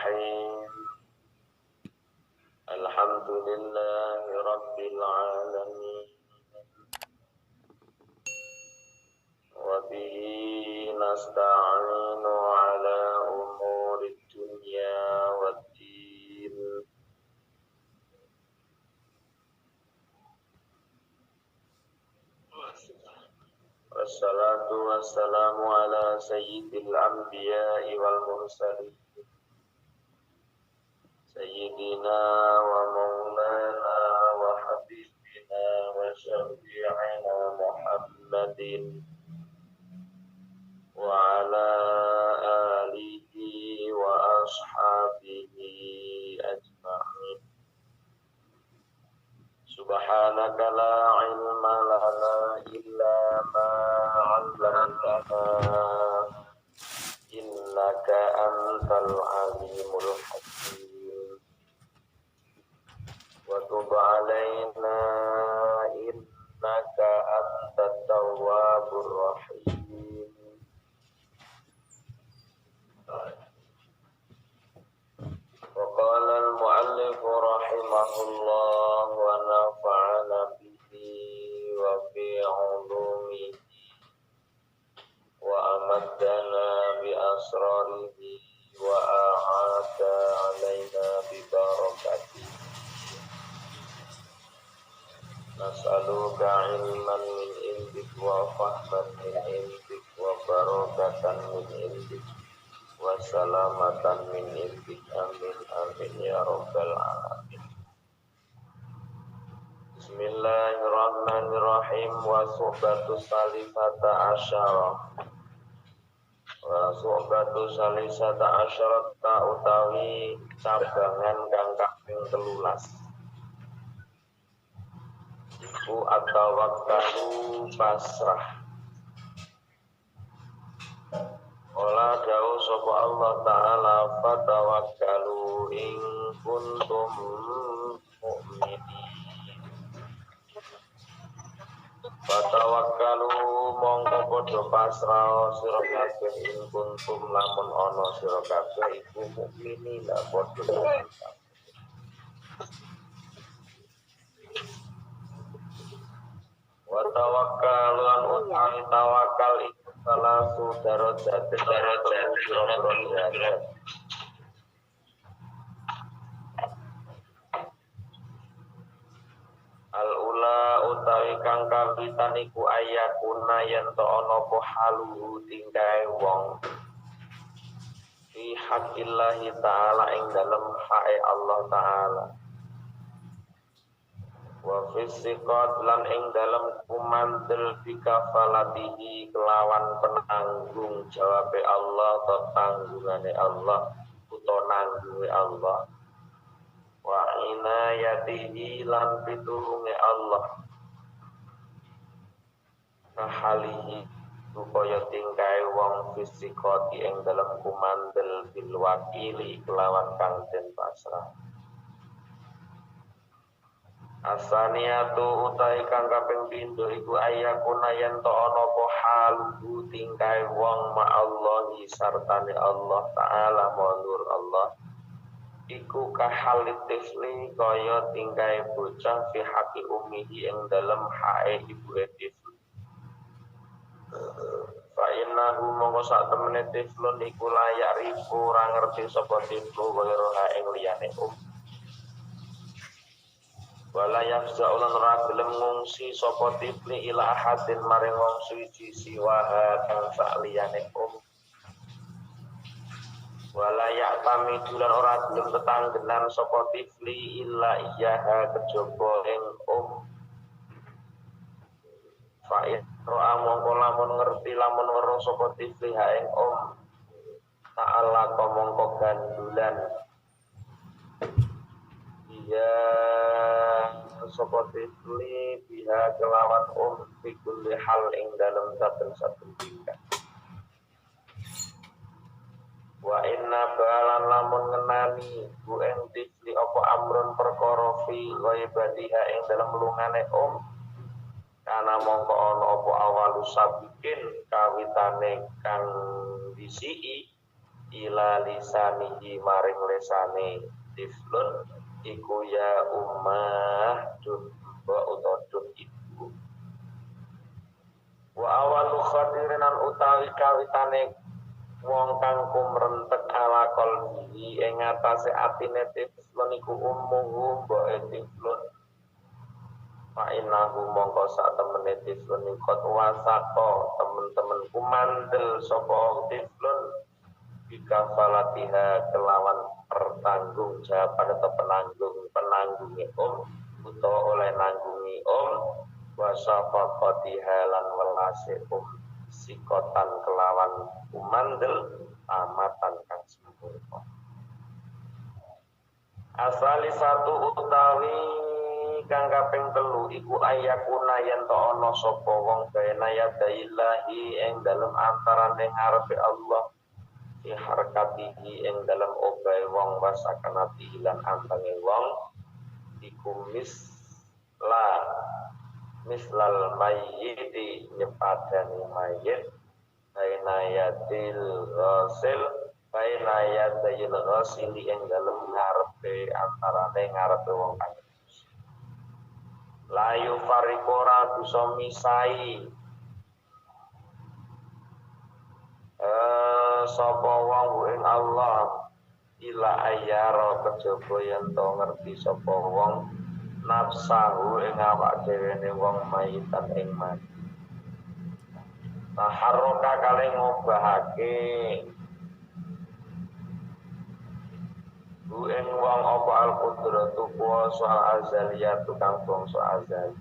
Bismillahirrahmanirrahim. Alhamdulillahi Rabbil alamin. Wa bihi nasta'inu ala umuri dunya waddin. Wassalatu wassalamu ala sayyidil anbiya'i wal mursalin. Sayyidina wa maulana wa habibina wa syafi'ina Muhammadin wa ala alihi wa ashabihi ajma'in. Subhanaka la ilma lana illa ma 'allamtana innaka antal alimul hakim. Wa tub 'alaina innaka antat tawwabur rahim. Wa qala al-mu'allif rahimahullah wa nafa'ana bihi wa bi 'ulumihi wa amaddana bi asrarihi wa a'ada 'alaina bi barakatihi. Nas'aluka ilman min indik wa fahman min indik wa barakatan min indik wa salamatan min indik. Amin amin ya rabbal alamin. Bismillahirrahmanirrahim. Wa suhbatu salisata asyara. Wa suhbatu salisata asyara utawi cabangan kang kaping 13. Iku atawakkalu pasrah. Ola dawuh sapa Allah taala fatawakkalu in kuntum mu'minin. Fatawakkalu mongko padha pasrah sira kabeh in kuntum lamun ana sira kabeh iku mukminin la padha. Wa tawakkalan utawi tawakal iku salah darajat derajat. Al-ula utawi kang kawitan iku ayakuna yen to ana apa haluhu tingkae wong fi haqqillahi ta'ala ing dalem hae Allah ta'ala. Wa fisiqat lan ing dalam kumandel bikafalatihi kelawan penanggung jawabe Allah atau tanggungane Allah utawa nanggunge Allah. Wa inayatihi lan pitulunge Allah kahalihi supaya tingkae wong fisiqati ing dalam kumandel bil wakili kelawan kang den pasrah. Asaniatu utai kang kaping pindho iku ayakuna yen to ana apa halu tingkae wong ma'allahi sartane Allah taala manur Allah iku kahalitifli kaya tingkae bocah fi haqi ummihi ing dalem hae ibuke tifl. Fa innahu mongko sak temene tiflun iku layak ribu ora ngerti sapa tiflu kaya ora ing liyane wala yafza'ulan ora gelem ngungsi sapa tifli ila ahadin maring wong suci siwaha kang sakliyane wala ya'tamidulan ora gelem tetanggenan sapa tifli illa iyaha kejaba ing fa'in ro'a mongko lamun ngerti lamun weruh sapa tifli ha ing ta'ala mongko gandulan ya sapa tifli biha kelawan fikul hal ing dalam saben-saben tingkah. Wa inna balan lamun ngenani bu ing tifli apa amrun perkara fi ghaibatiha ing dalam lungane kana mongko ana apa awalu sabikin kawitane kang disiki ila lisanihi maring lesane tiflun iku ya ummah dun mbok utawa dun ibu. Wa awalu khadiran utawi kawitane wong kang kumrentek ala qalbi ing atase atine tiflun iku ummuhu mboke tiflun. Fa innahu mongko sak temene tiflun ikut wasako temen-temen kumandel sapa tiflun bikafalatiha kelawan pertanggung jawaban atau penanggungi utawa oleh nanggungi wasafaqatiha lan welase sikotan kelawan kumandel amatan kang sempurna. Asali satu utawi kang kaping 3 iku ayakuna yen to ana sapa wong baina yadaillahi ing dalem antarane ngarepe Allah fi harakatihi ing dalem obahe wong wasakanati lan ambange wong iku mislal mayyiti nyepadani mayit baina yadil ghasil baina yadil ghasili ing dalem ngarepe antarane ngarepe wong kang layu farikora bisa misai sapa wong ing Allah ila ayyara kejaba yen to ngerti sapa wong nafsahu ing awak dhewe wong mayitan ing mati taharroka kale ngobahake ing wong apa al-qudratu kuwasa azaliyah tukang bangsa azali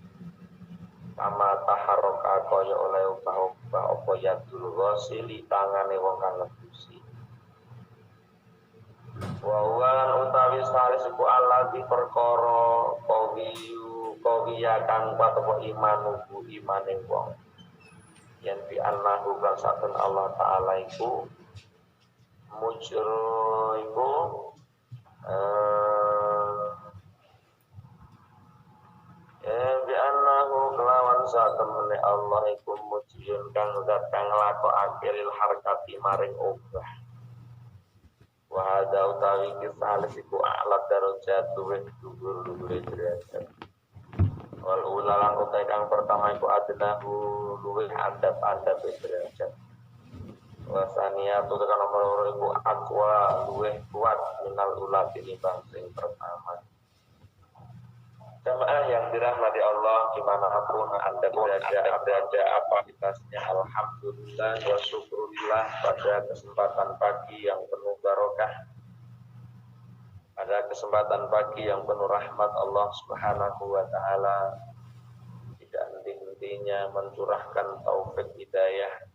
kama taharroka kaya oleh ubah-ubah apa yadul ghasili tangane wong kang ngebusi wa utawi salis iku alladzi perkara qawiya kang kuat apa imanuhu imane wong yen bi annahu kan satun Allah taala iku mujro iku bi annahu kelawan satemene Allah iku mujiyun kang zat kang nglakokake lil harakati maring obah wa hadza utawi kisalis iku a'la darajat luwih dhuwur derajat wal ulalan utai kang pertama iku adnahu luwih adab-adab derajat wasania tu tekan nomor loro iku aqwa luwih kuat minal ula tinimbang sing pertama. Jamaah yang dirahmati Allah dimanapun Anda berada aktivitasnya, alhamdulillah wa syukurillah pada kesempatan pagi yang penuh barokah, pada kesempatan pagi yang penuh rahmat Allah Subhanahu wa taala, tidak henti-hentinya mencurahkan taufik hidayah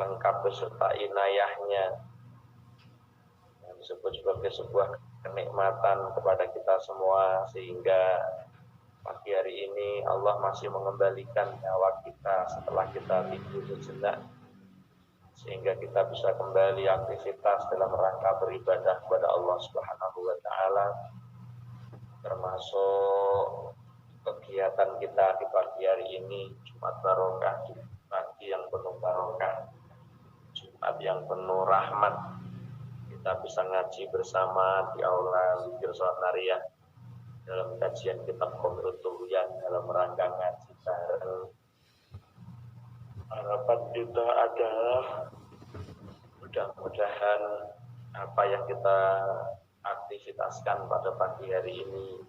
lengkap beserta inayahnya yang disebut sebagai sebuah kenikmatan kepada kita semua, sehingga pagi hari ini Allah masih mengembalikan nyawa kita setelah kita tidur sejenak, sehingga kita bisa kembali aktivitas dalam rangka beribadah kepada Allah Subhanahu wa taala, termasuk kegiatan kita di pagi hari ini, Jumat barokah, pagi yang penuh barokah, Jumat yang penuh rahmat. Kita bisa ngaji bersama di aula zikir salat nariyah dalam kajian kitab Qomrut Tuhuyan dalam rangka ngaji bareng. Harapan kita adalah mudah-mudahan apa yang kita aktivitaskan pada pagi hari ini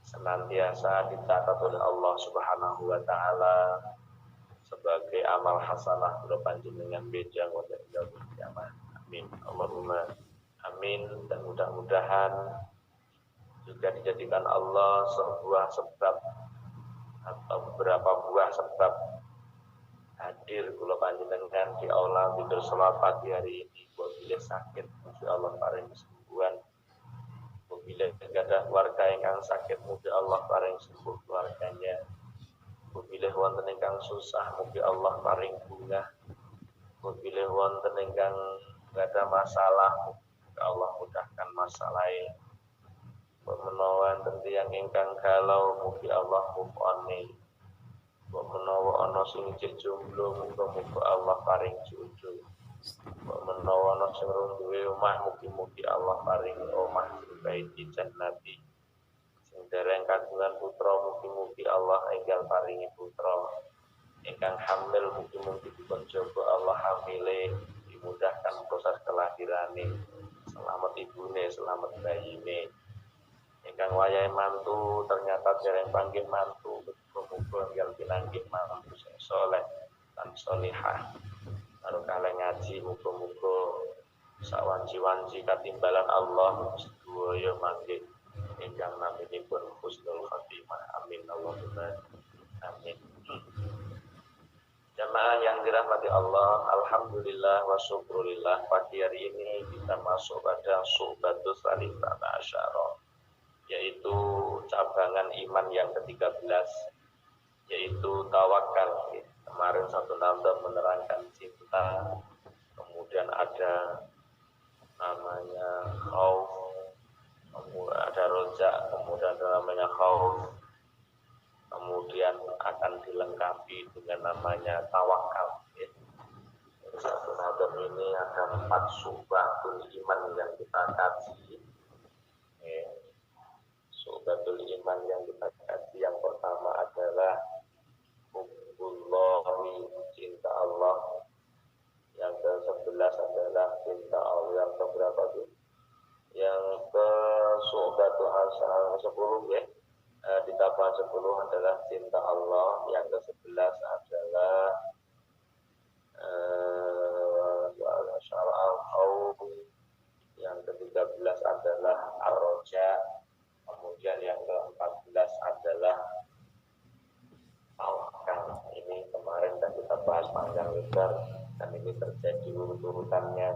senantiasa dicatat oleh Allah Subhanahu wa taala sebagai amal hasanah kula panjenengan bejang wa yaumil qiyamah. Amin. Allahumma amin. Dan mudah-mudahan juga dijadikan Allah sebuah sebab atau beberapa buah sebab hadir kula panjenengan di aula zikir salat pagi hari ini. Bila sakit, mugi Allah paring kesembuhan. Bila ada keluarga ingkang sakit, mugi Allah paring sembuh keluarganya. Bila wonten ingkang susah, mugi Allah paring bunga. Bila wonten ingkang ada masalah, mugi Allah mudahkan masalahnya. Menawa wonten tiyang ingkang galau, mugi Allah move on-ne. Menawa ana sing cek jomblo, muga-muga Allah paring jodoh. menawa ana sing duwe omah mugi-mugi Allah paringi omah sing baiti jannati. Sing dereng kagungan putra mugi-mugi Allah enggal paringi putra. Ingkang hamil mugi-mugi dipun jaga Allah hamile, dimudahkan proses kelahirane. Selamat ibune, selamat bayine. Ingkang wayahe mantu ternyata dereng panggih mantu, muga-muga enggal pinanggih mantu sing saleh lan salihah. Karo kalih ngaji muga-muga sawanci-wanci katimbalan Allah sedaya manggih ingkang naminipun husnul khotimah. Amin Allahumma amin. Jamaah yang dirahmati Allah, alhamdulillah wa syukurillah, pagi hari ini kita masuk pada Syu'batus Salisata Asyara, yaitu cabangan iman yang ke-13, yaitu tawakal. Kemarin satu nanda menerangkan cinta, kemudian ada namanya khauf, kemudian ada roja, kemudian ada namanya khauf, kemudian akan dilengkapi dengan namanya tawakal. Satu nada ini ada 4 syu'batul iman yang kita kaji. Syu'batul iman yang kita kaji yang pertama adalah hubbullahi, cinta Allah. Yang ke-11 adalah cinta Allah. Yang ke-berapa itu? Yang ke-syu'batul asyara 10 ya. Di tabah 10 adalah cinta Allah. Yang ke-11 adalah syara'al khawf. Yang ke-13 adalah ar-roja. Kemudian yang ke-14 adalah tawakal. Ini kemarin sudah kita bahas panjang lebar, dan ini terjadi urut-urutannya.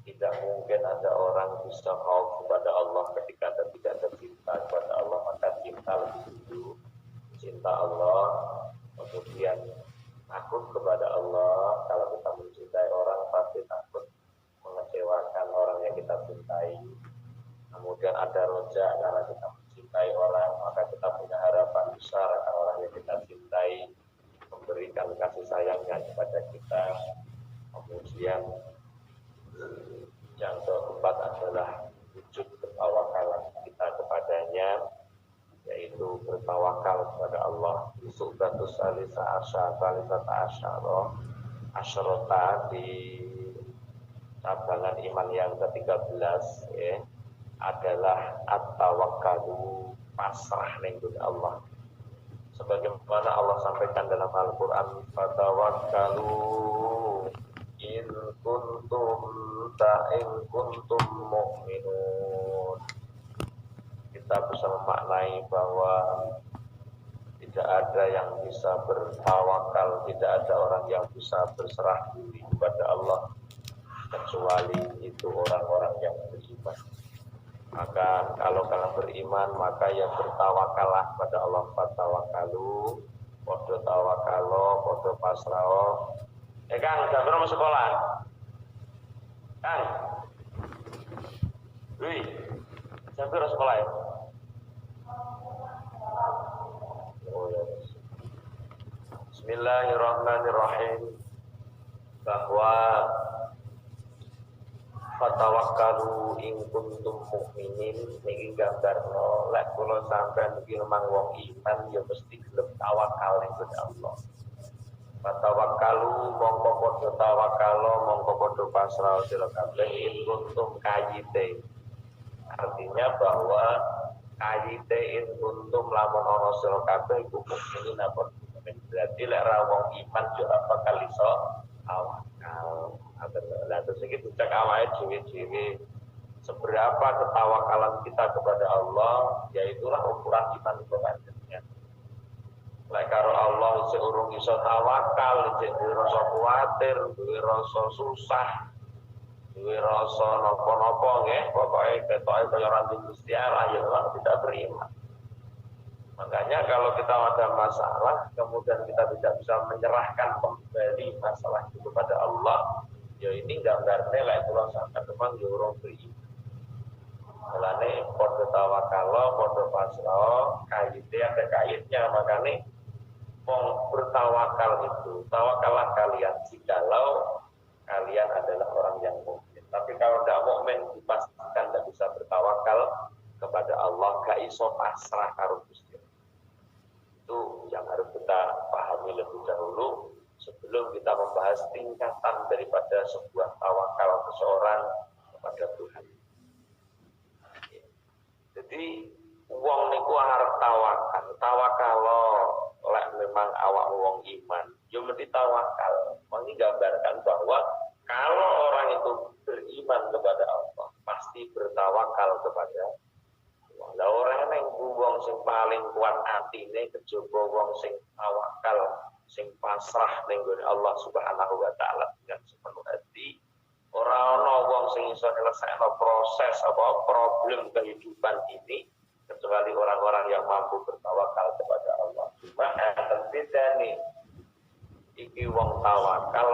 Tidak mungkin ada orang bisa khauf kepada Allah ketika tidak ada cinta kepada Allah. Maka cinta lebih dulu, cinta Allah, kemudian takut kepada Allah. Kalau kita mencintai orang pasti takut mengecewakan orang yang kita cintai. Kemudian ada roja, karena kita mencintai orang maka kita punya harapan besar akan orang yang kita cintai memberikan kasih sayangnya kepada kita. Kemudian yang keempat adalah wujud ketawakalan kita kepadanya, yaitu bertawakal kepada Allah. Syu'batus salisata asyarata di cabangan iman yang ke-13 ya, adalah at-tawakkalu, pasrah ning Allah. Sebagaimana Allah sampaikan dalam Al-Qur'an, fatawakkalu in kuntum mu'minun. Kita bisa memaknai bahwa tidak ada yang bisa bertawakal, tidak ada orang yang bisa berserah diri kepada Allah kecuali itu orang-orang yang beriman. Maka kalau kalian beriman, maka ya bertawakallah pada Allah. Fatawakalu, podo tawakalo, podo pasrao. Kang, jam berapa sekolah? Kang, wih, jam berapa sekolah ya? Oh ya. Bismillahirrahmanirrahim. Bahwa fatawakkalu in kuntum mukminin niki gambarno lek kula sampean iki memang wong iman ya mesti gelem tawakal ning Allah. Fatawakkalu mongko padha tawakalo, mongko padha pasrah sira kabeh in kuntum kayite. Artinya bahwa kayite in kuntum lamun ana sira kabeh iku mukminin apa berarti lek ra wong iman yo bakal iso tawakal. Nah, terus ini cek awalnya dewi-dewi seberapa ketawakalan kita kepada Allah, yaitulah ukuran iman kepadanya. Lek karo Allah seurung iso tawakal, cek duwe rasa kuwatir, duwe rasa susah, duwe rasa napa-napa nggih, pokoke ketoke kaya ora Gusti Allah ya tidak beriman. Makanya kalau kita ada masalah, kemudian kita tidak bisa menyerahkan kembali masalah itu kepada Allah, ya ini gambarnya lah pulang sampai memang jorong beriman. Mulane podo tawakalo, podo pasrah, kaitnya ada kaitnya. Makanya mau bertawakal itu, tawakallah kalian jikalau kalian adalah orang yang mukmin. Tapi kalau tidak mukmin dipastikan tidak bisa bertawakal kepada Allah, gak iso pasrah karo Gusti. Itu yang harus kita pahami lebih dahulu sebelum kita membahas tingkatan daripada sebuah tawakal seseorang kepada Tuhan. Jadi wong niku arep tawakal. Tawakal lek memang awak wong iman, yo mesti tawakal. Ini gambarkan bahwa kalau orang itu beriman kepada Allah, pasti bertawakal kepada Allah. Lah orang yang wong sing paling kuat atine kejaba wong sing tawakal, sing pasrah ning Allah Subhanahu wa taala dengan sepenuh hati. Ora ana wong sing iso nyelesaikno proses apa problem kehidupan ini kecuali orang-orang yang mampu bertawakal kepada Allah. Cuma enten bedane iki wong tawakal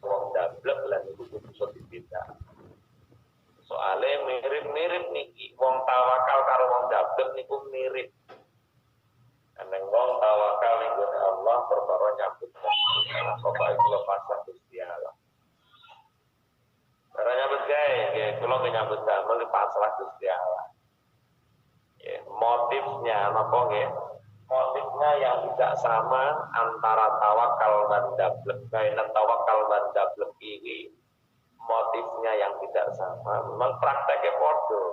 wong dablek lan iku bisa dibeda. Soale mirip-mirip niki wong tawakal karo wong dablek niku mirip. Karena wong tawakal ning Allah perkara nyambut Allah. Bapak iku pasrah Gusti Allah. Cara nyambut gawe nggih kula nyambut damel pasrah Gusti Allah. Ya, motifnya napa nggih? Motifnya yang tidak sama antara tawakal dan dablek. Baina tawakal dan dablek ini motifnya yang tidak sama. Memang prakteknya padha.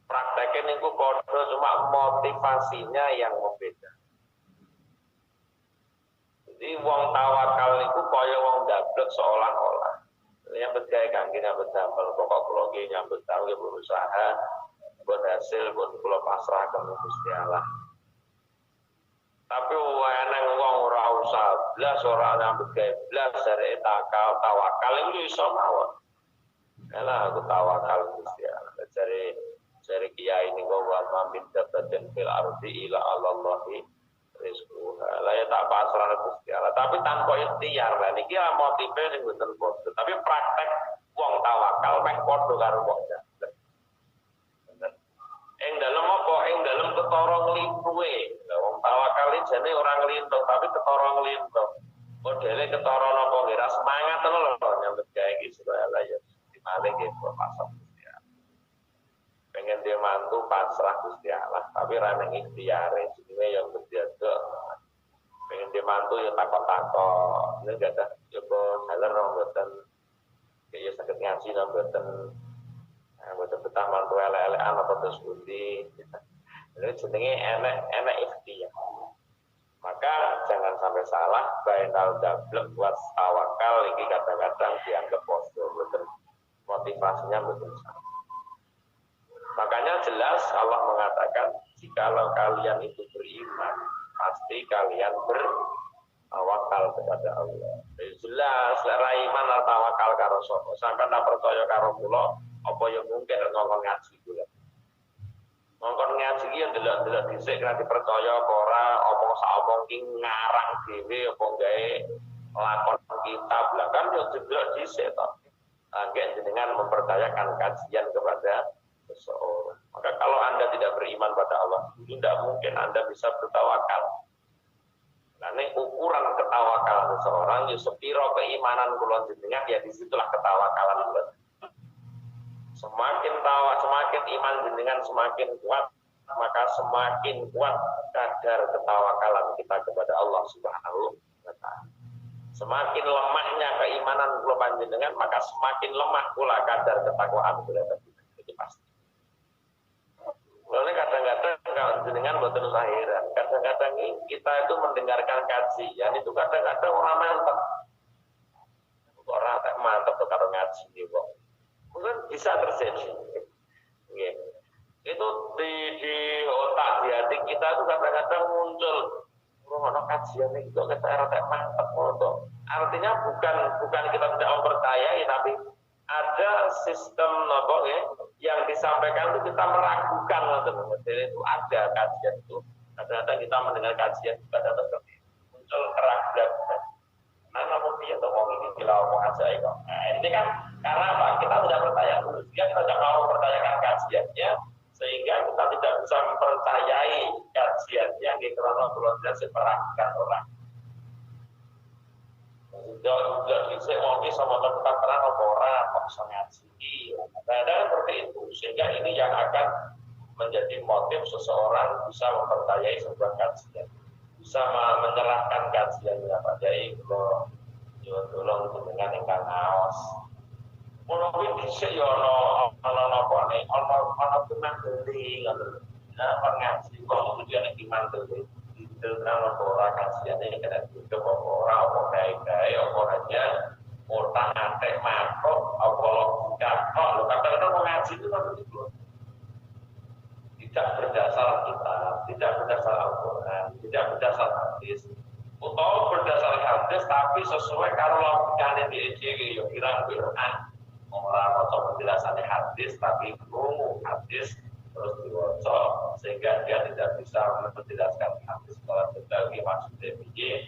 Prakteknya niku padha cuma motivasinya yang berbeda. Jadi wong tawakal niku kaya wong dablek seolah-olah. Yang bergaya kangge nyambut damel pokok kula nggih nyambut damel berusaha buat hasil buat kula pasrah ke Gusti Allah. Tapi weneng wong ora usah blas ora nyambut gawe blas dari tawakal itu iso mawon. Kalah aku tawakal Gusti Allah. Dari kiai niku wa mamin dabatin fil ardi ila Allahi rizquha. Lah ya tak pasrah Gusti Allah, tapi tanpa ikhtiar. Lah niki motive sing mboten padha. Tapi praktek wong tawakal meh padha karo wong dablek. Ing dalem apa? Ing dalem ketara nglimpuhe. Lah wong tawakal jane ora nglintung, tapi ketara nglintung. Modele ketara napa nggih ra semangat ngono lho nyambut gawe iki supaya lah ya dimale nggih pasrah Gusti Allah. Pengen dia mantu pasrah Gusti Allah, tapi ra ning ikhtiare, jenenge yang berdiado. Pengen dia mantu ya takok-takok. Ini gak ada coba jalan orang mboten kaya saged ngaji nang mboten. Mboten betah mantu elek-elekan apa terus pundi. Ini jenenge enek ikhtiar. Maka jangan sampai salah bainal dablek was tawakal iki kadang-kadang dianggap podo mboten motivasinya mboten sama. Makanya jelas Allah mengatakan jikalau kalian itu beriman pasti kalian bertawakal kepada Allah. Jelas lara iman lan tawakal karo sapa. Sampeyan tak percaya karo kula apa ya mungkin ngomong ngaji kula. Ngomong ngaji iki ndelok-ndelok dhisik ora dipercaya apa ora apa sak omong ki ngarang dhewe apa gawe lakon kitab lah kan yo ndelok dhisik to. Angger jenengan mempercayakan kajian kepada seseorang. Maka kalau Anda tidak beriman pada Allah, tidak mungkin Anda bisa bertawakal. Nah, ini ukuran ketawakalan seseorang, ya sepiro keimanan kula jenengan, ya disitulah ketawakalan kula. Semakin iman jenengan semakin kuat, maka semakin kuat kadar ketawakalan kita kepada Allah Subhanahu wa taala. Semakin lemahnya keimanan kula panjenengan, maka semakin lemah pula kadar ketakwaan kula panjenengan. Itu pasti. Soalnya kadang-kadang kalau jenengan boten usah heran. Kadang-kadang kita itu mendengarkan kajian itu kadang-kadang orang mantap. Orang tak mantap tuh kalau ngaji nih kok. Mungkin bisa terjadi. Okay. Itu di otak di hati kita itu kadang-kadang muncul. Ono kajian itu kita rata mantap tuh. Artinya bukan kita tidak mempercayai, tapi ada sistem nopo ya yang disampaikan itu kita meragukan jadi itu ada kajian itu kadang-kadang kita mendengar kajian juga ada seperti muncul keraguan namun dia tuh ngomong ini gila ngomong aja kok. Nah ini kan karena apa kita tidak percaya dulu kita tidak mau mempercayakan kajiannya sehingga kita tidak bisa mempercayai kajiannya karena belum jelas meragukan orang. Tidak bisa ngomong sama tentang bisa ngaji. Nah, seperti itu. Sehingga ini yang akan menjadi motif seseorang bisa mempercayai sebuah kajian, bisa menyerahkan kajiannya. Pak Yai kalau tolong dengan ingkang ngaos. Ono kuwi dhisik ya ana napa nek ana tumandeli ngono. Nah, pengaji kok tujuane ki mandeli. Itu kan ora kajiane kena cukup apa ora apa kae apa aja utang atek makro apa logika kok lho kadang-kadang mengaji itu kan begitu. Tidak berdasar kita, tidak berdasar Al-Quran, tidak berdasar hadis, atau berdasar hadis tapi sesuai karo logikane dhewe ya pirang-pirang. Orang maca penjelasan hadis tapi krungu hadis terus diwaca sehingga dia tidak bisa menjelaskan hadis secara detail maksudnya piye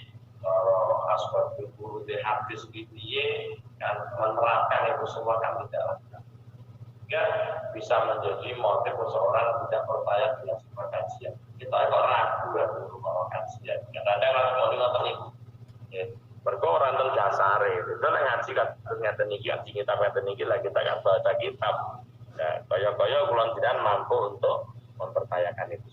asbab guru di hadis piye kan menerapkan itu semua kan tidak lancar. Sehingga bisa menjadi motif seseorang tidak percaya dengan sebuah kajian. Kita kok ragu kalau kajian. Kadang-kadang langsung ngoten niku. Mergo ora enten dasare. Itu nek ngaji kan ngeten iki ngaji kita ngeten iki lah kita kan baca kitab. Nah, kaya-kaya kula jenengan mampu untuk mempercayakan itu.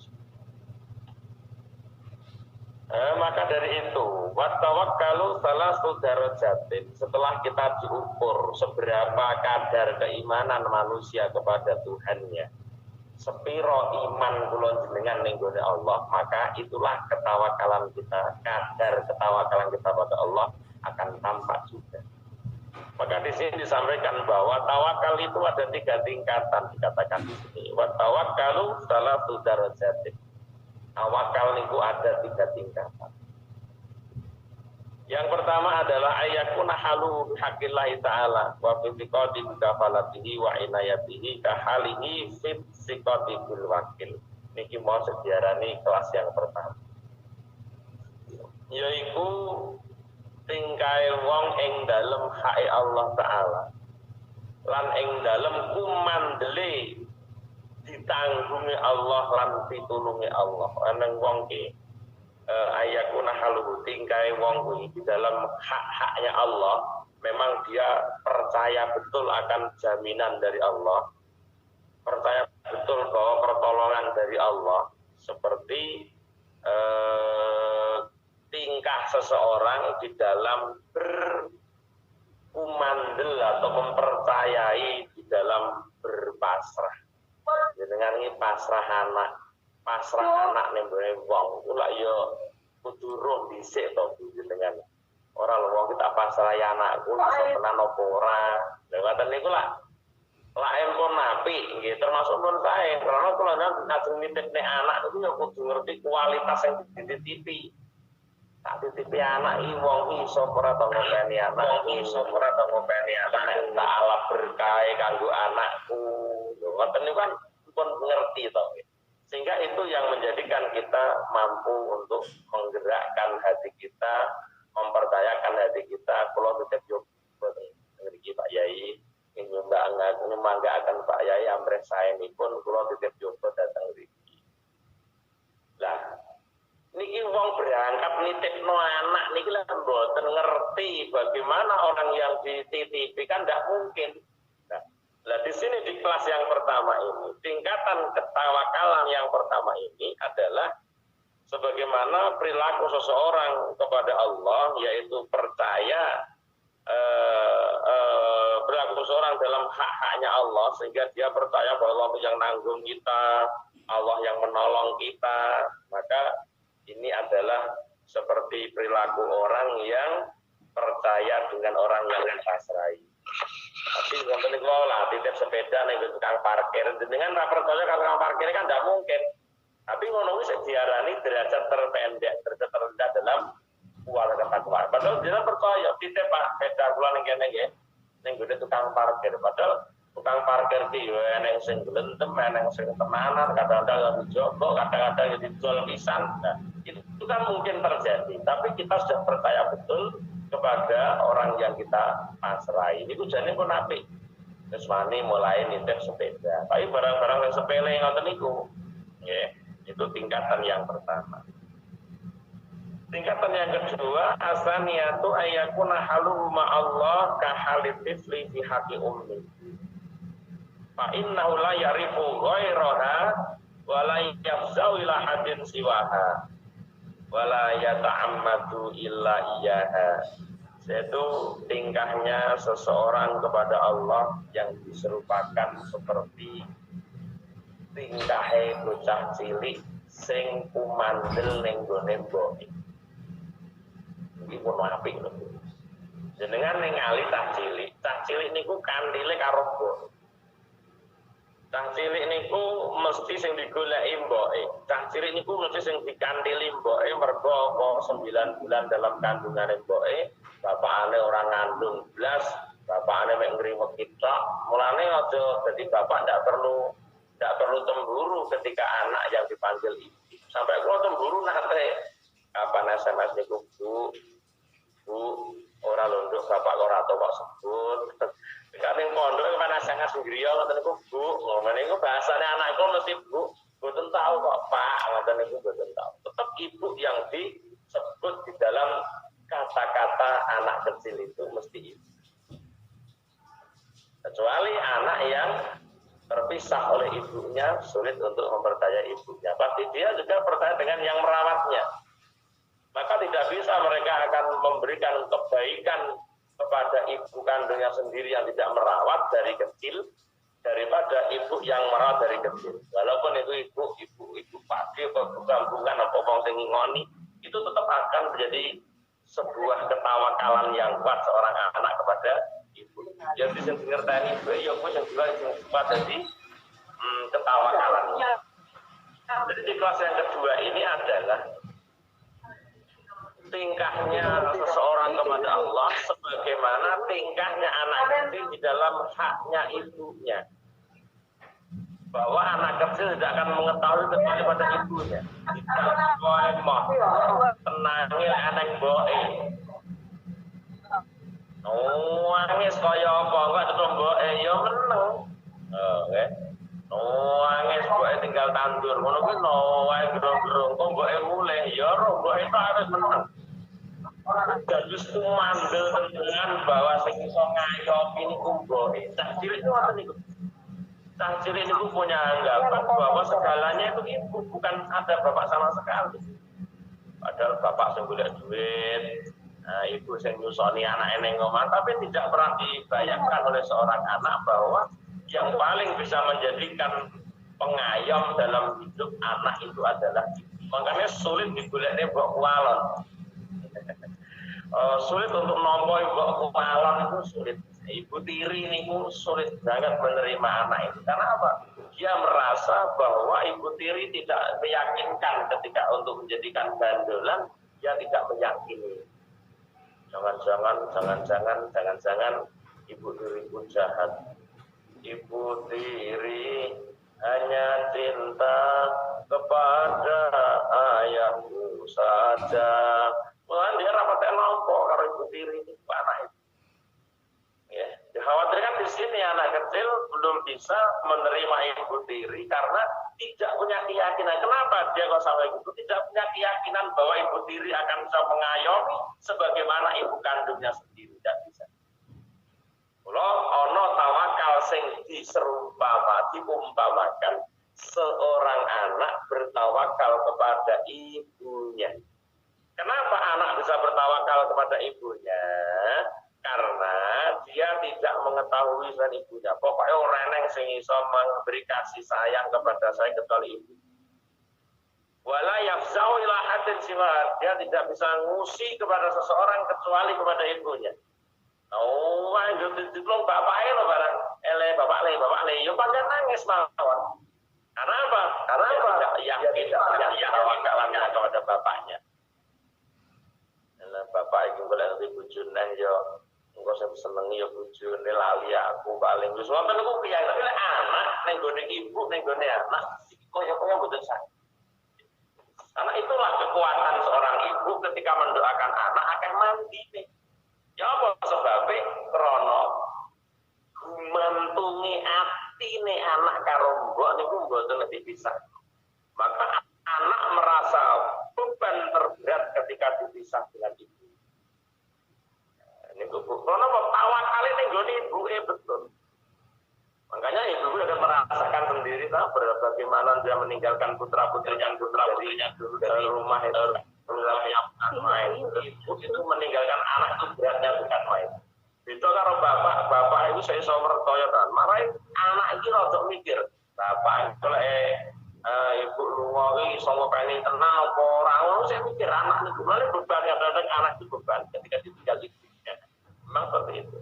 Maka dari itu, wattawakkalu salasu darajatin. Setelah kita diukur seberapa kadar keimanan manusia kepada Tuhannya, sepiro iman kula jenengan ning gone Allah, maka itulah ketawakalan kita, kadar ketawakalan kita pada Allah akan tampak juga. Maka di sini disampaikan bahwa tawakal itu ada 3 tingkatan, dikatakan di sini. Wattawakkalu salasu darajatin. Tawakal niku ada 3 tingkatan. Yang pertama adalah ayakuna halu haqillahi ta'ala wa fi thiqati bi kafalatihi wa inayatihi ka halihi fit thiqati bil wakil. Niki mau sejarani kelas yang pertama. Yaiku tingkae wong ing dalem hae Allah taala lan ing dalem kumandele ditanggungi Allah lan pitulungi Allah. Aneng wong ki ayakuna haluhu tingkae wong kuwi di dalam hak-haknya Allah, memang dia percaya betul akan jaminan dari Allah, percaya betul bahwa pertolongan dari Allah, seperti tingkah seseorang di dalam berkumandel atau mempercayai di dalam berpasrah. Dengan ini pasrah anak ning wong kula ya kudu roh dhisik to jenengan. Ora lho wong kita pasrah anakku iso tenan apa ora. Lha ngoten niku lak empun apik nggih termasuk pun sae karena kula ngajeng nitipne anak niku ya kudu ngerti kualitas yang dititipi. Tak titipi anak iki wong iso ora to ngopeni anak, iso ora to ngopeni anak tak alap berkah kanggo anakku. Lho ngoten niku kan pun ngerti to. Sehingga itu yang menjadikan kita mampu untuk menggerakkan hati kita, mempercayakan hati kita. Kalau tetap coba ngerti Pak Yai, nyemanggakan Pak Yai, amreh saya ini pun kalau tetap coba datang riki. Lah, niki wong berangkat nitipno anak niki lah mboten ngerti bagaimana orang yang dititipi kan tidak mungkin. Nah, di sini di kelas yang pertama ini, tingkatan ketawakalan yang pertama ini adalah sebagaimana perilaku seseorang kepada Allah, yaitu percaya perilaku seseorang dalam hak-haknya Allah, sehingga dia percaya bahwa Allah yang nanggung kita, Allah yang menolong kita, maka ini adalah seperti perilaku orang yang percaya dengan orang yang dipasrai. Tapi wonten niku lah titip sepeda ning tukang parkir dengan ra percaya karo tukang parkir kan tidak mungkin. Tapi ngono wis diarani derajat terpendek, derajat terendah dalam kualitas ketakwaan. Padahal dia percaya titip Pak sepeda kula ning kene nggih ning gone tukang parkir. Padahal tukang parkir ki yo eneng sing glentem, eneng sing tenanan, kadang-kadang yo dijogo, kadang-kadang yo dijual pisan. Nah, itu kan mungkin terjadi, tapi kita sudah percaya betul kepada orang yang kita pasrai. Ini kujane pun apik. Terus wani mulai nitip sepeda. Tapi barang-barang yang sepele ngoten niku. Nggih, itu tingkatan yang pertama. Tingkatan yang kedua, asaniyatu ayyakuna haluhu ma'allah ka halitifli fi haqqi ummi. Fa innahu la yarifu ghairaha wa la yafzau ila hadin siwaha wa la yata'ammadu illa iyyaha. Yaitu tingkahnya seseorang kepada Allah yang diserupakan seperti tingkahe bocah cilik sing kumandel ning gone mboke. Iki pun apik lho. Jenengan ningali cah cilik niku kandile karo mbok. Cah cilik niku mesti sing digoleki mboke. Cah cilik niku mesti sing dikandili mboke mergo kok 9 bulan dalam kandungane mboke, bapakane ora ngandung blas, bapakane mek ngriwek kita. Mulane aja dadi bapak ndak perlu cemburu ketika anak yang dipanggil ibu. Sampai kula cemburu nate kapan SMS niku Bu, ora londok bapak ora tau kok sebut. Nek ning pondok kan SMS griya ngoten niku Bu. Ngoten niku bahasane anakku mesti Bu. Mboten tahu kok Pak, ngoten niku mboten tahu. Tetap ibu yang disebut di dalam kata-kata anak kecil itu mesti ibu. Kecuali anak yang terpisah oleh ibunya, sulit untuk mempercayai ibunya. Pasti dia juga percaya dengan yang merawatnya. Maka tidak bisa mereka akan memberikan kebaikan kepada ibu kandungnya sendiri yang tidak merawat dari kecil daripada ibu yang merawat dari kecil. Walaupun itu ibu pagi atau gabungan atau wong sing ngoni, itu tetap akan menjadi sebuah ketawakalan yang kuat seorang anak kepada ibu. Yang bisa ngerteni ibu ya kok sing juga sing kuat dadi ketawakalannya. Jadi di kelas yang kedua ini adalah tingkahnya seseorang kepada Allah sebagaimana tingkahnya anak kecil di dalam haknya ibunya. Bahwa anak kecil tidak akan mengetahui kecuali pada ibunya. Tidak boleh moh tenangi anak boe. Nangis kaya apa enggak tetep boe ya meneng. Nggih. Nangis boe tinggal tandur ngono kuwi wae gerong-gerong kok boe mulih ya ro boe itu harus meneng. Gadus ku mandel dengan bahwa sing iso ngayomi niku mboke. Cah cilik itu ngoten niku. Cah cilik niku punya anggapan bahwa segalanya itu ibu, bukan ada bapak sama sekali. Padahal bapak sing golek duit, ibu sing nyusoni anake ning omah, tapi tidak pernah dibayangkan oleh seorang anak bahwa yang paling bisa menjadikan pengayom dalam hidup anak itu adalah ibu. Makanya sulit digolekne mbok kualon. Sulit untuk nompo ibu kualon itu sulit. Ibu tiri niku sulit banget menerima anak itu. Karena apa? Dia merasa bahwa ibu tiri tidak meyakinkan ketika untuk menjadikan bandolan, dia tidak meyakini. Jangan-jangan ibu tiri pun jahat. Ibu tiri hanya cinta kepada ayahku saja. Mulai dia rapat nompo karo ibu tiri itu anak itu. Ya, dikhawatirkan di sini anak kecil belum bisa menerima ibu tiri karena tidak punya keyakinan. Kenapa dia kok sampai itu tidak punya keyakinan bahwa ibu tiri akan bisa mengayomi sebagaimana ibu kandungnya sendiri? Tidak bisa. Kalau ono tawakal sing diumpamakan seorang anak bertawakal kepada ibunya. Kenapa anak bisa bertawakal kepada ibunya? Karena dia tidak mengetahui selain ibunya. Pokoknya orang yang sing iso memberi kasih sayang kepada saya kecuali ibu. Wala yafzau ila hadin siwa. Dia tidak bisa ngusi kepada seseorang kecuali kepada ibunya. Wah, itu belum bapaknya loh barang. Bapak le. Yo pandai nangis mawon. Karena apa? Yakin tawakalannya kepada bapaknya. Bapak itu kalau nanti bujune yo, engkau saya senengi yo bujune lali aku paling wis wonten niku piye tapi lek anak ning gone ibu ning gone anak koyo mboten sakit. Karena itulah kekuatan seorang ibu ketika mendoakan anak akan mandi nih. Ya apa sebabnya? Krana gumantungi atine anak karo mbok niku mboten dipisah. Maka anak merasa beban terberat ketika berpisah dengan ibu. Ini buku. Karena tawakal ini nggone ibuke betul. Makanya ibu akan merasakan sendiri bagaimana dia meninggalkan putra-putrinya dari rumah itu main. Ibu itu meninggalkan anak itu beratnya bukan main. Itu kalau bapak itu saya iso mertoyo kan. Marahin anak iki rada mikir. Bapak kalau ibu lunga iki iso ngopeni tenan apa ora ngono saya mikir anak niku malah beban kadang anak itu beban ketika ditinggal ibunya. Memang seperti itu.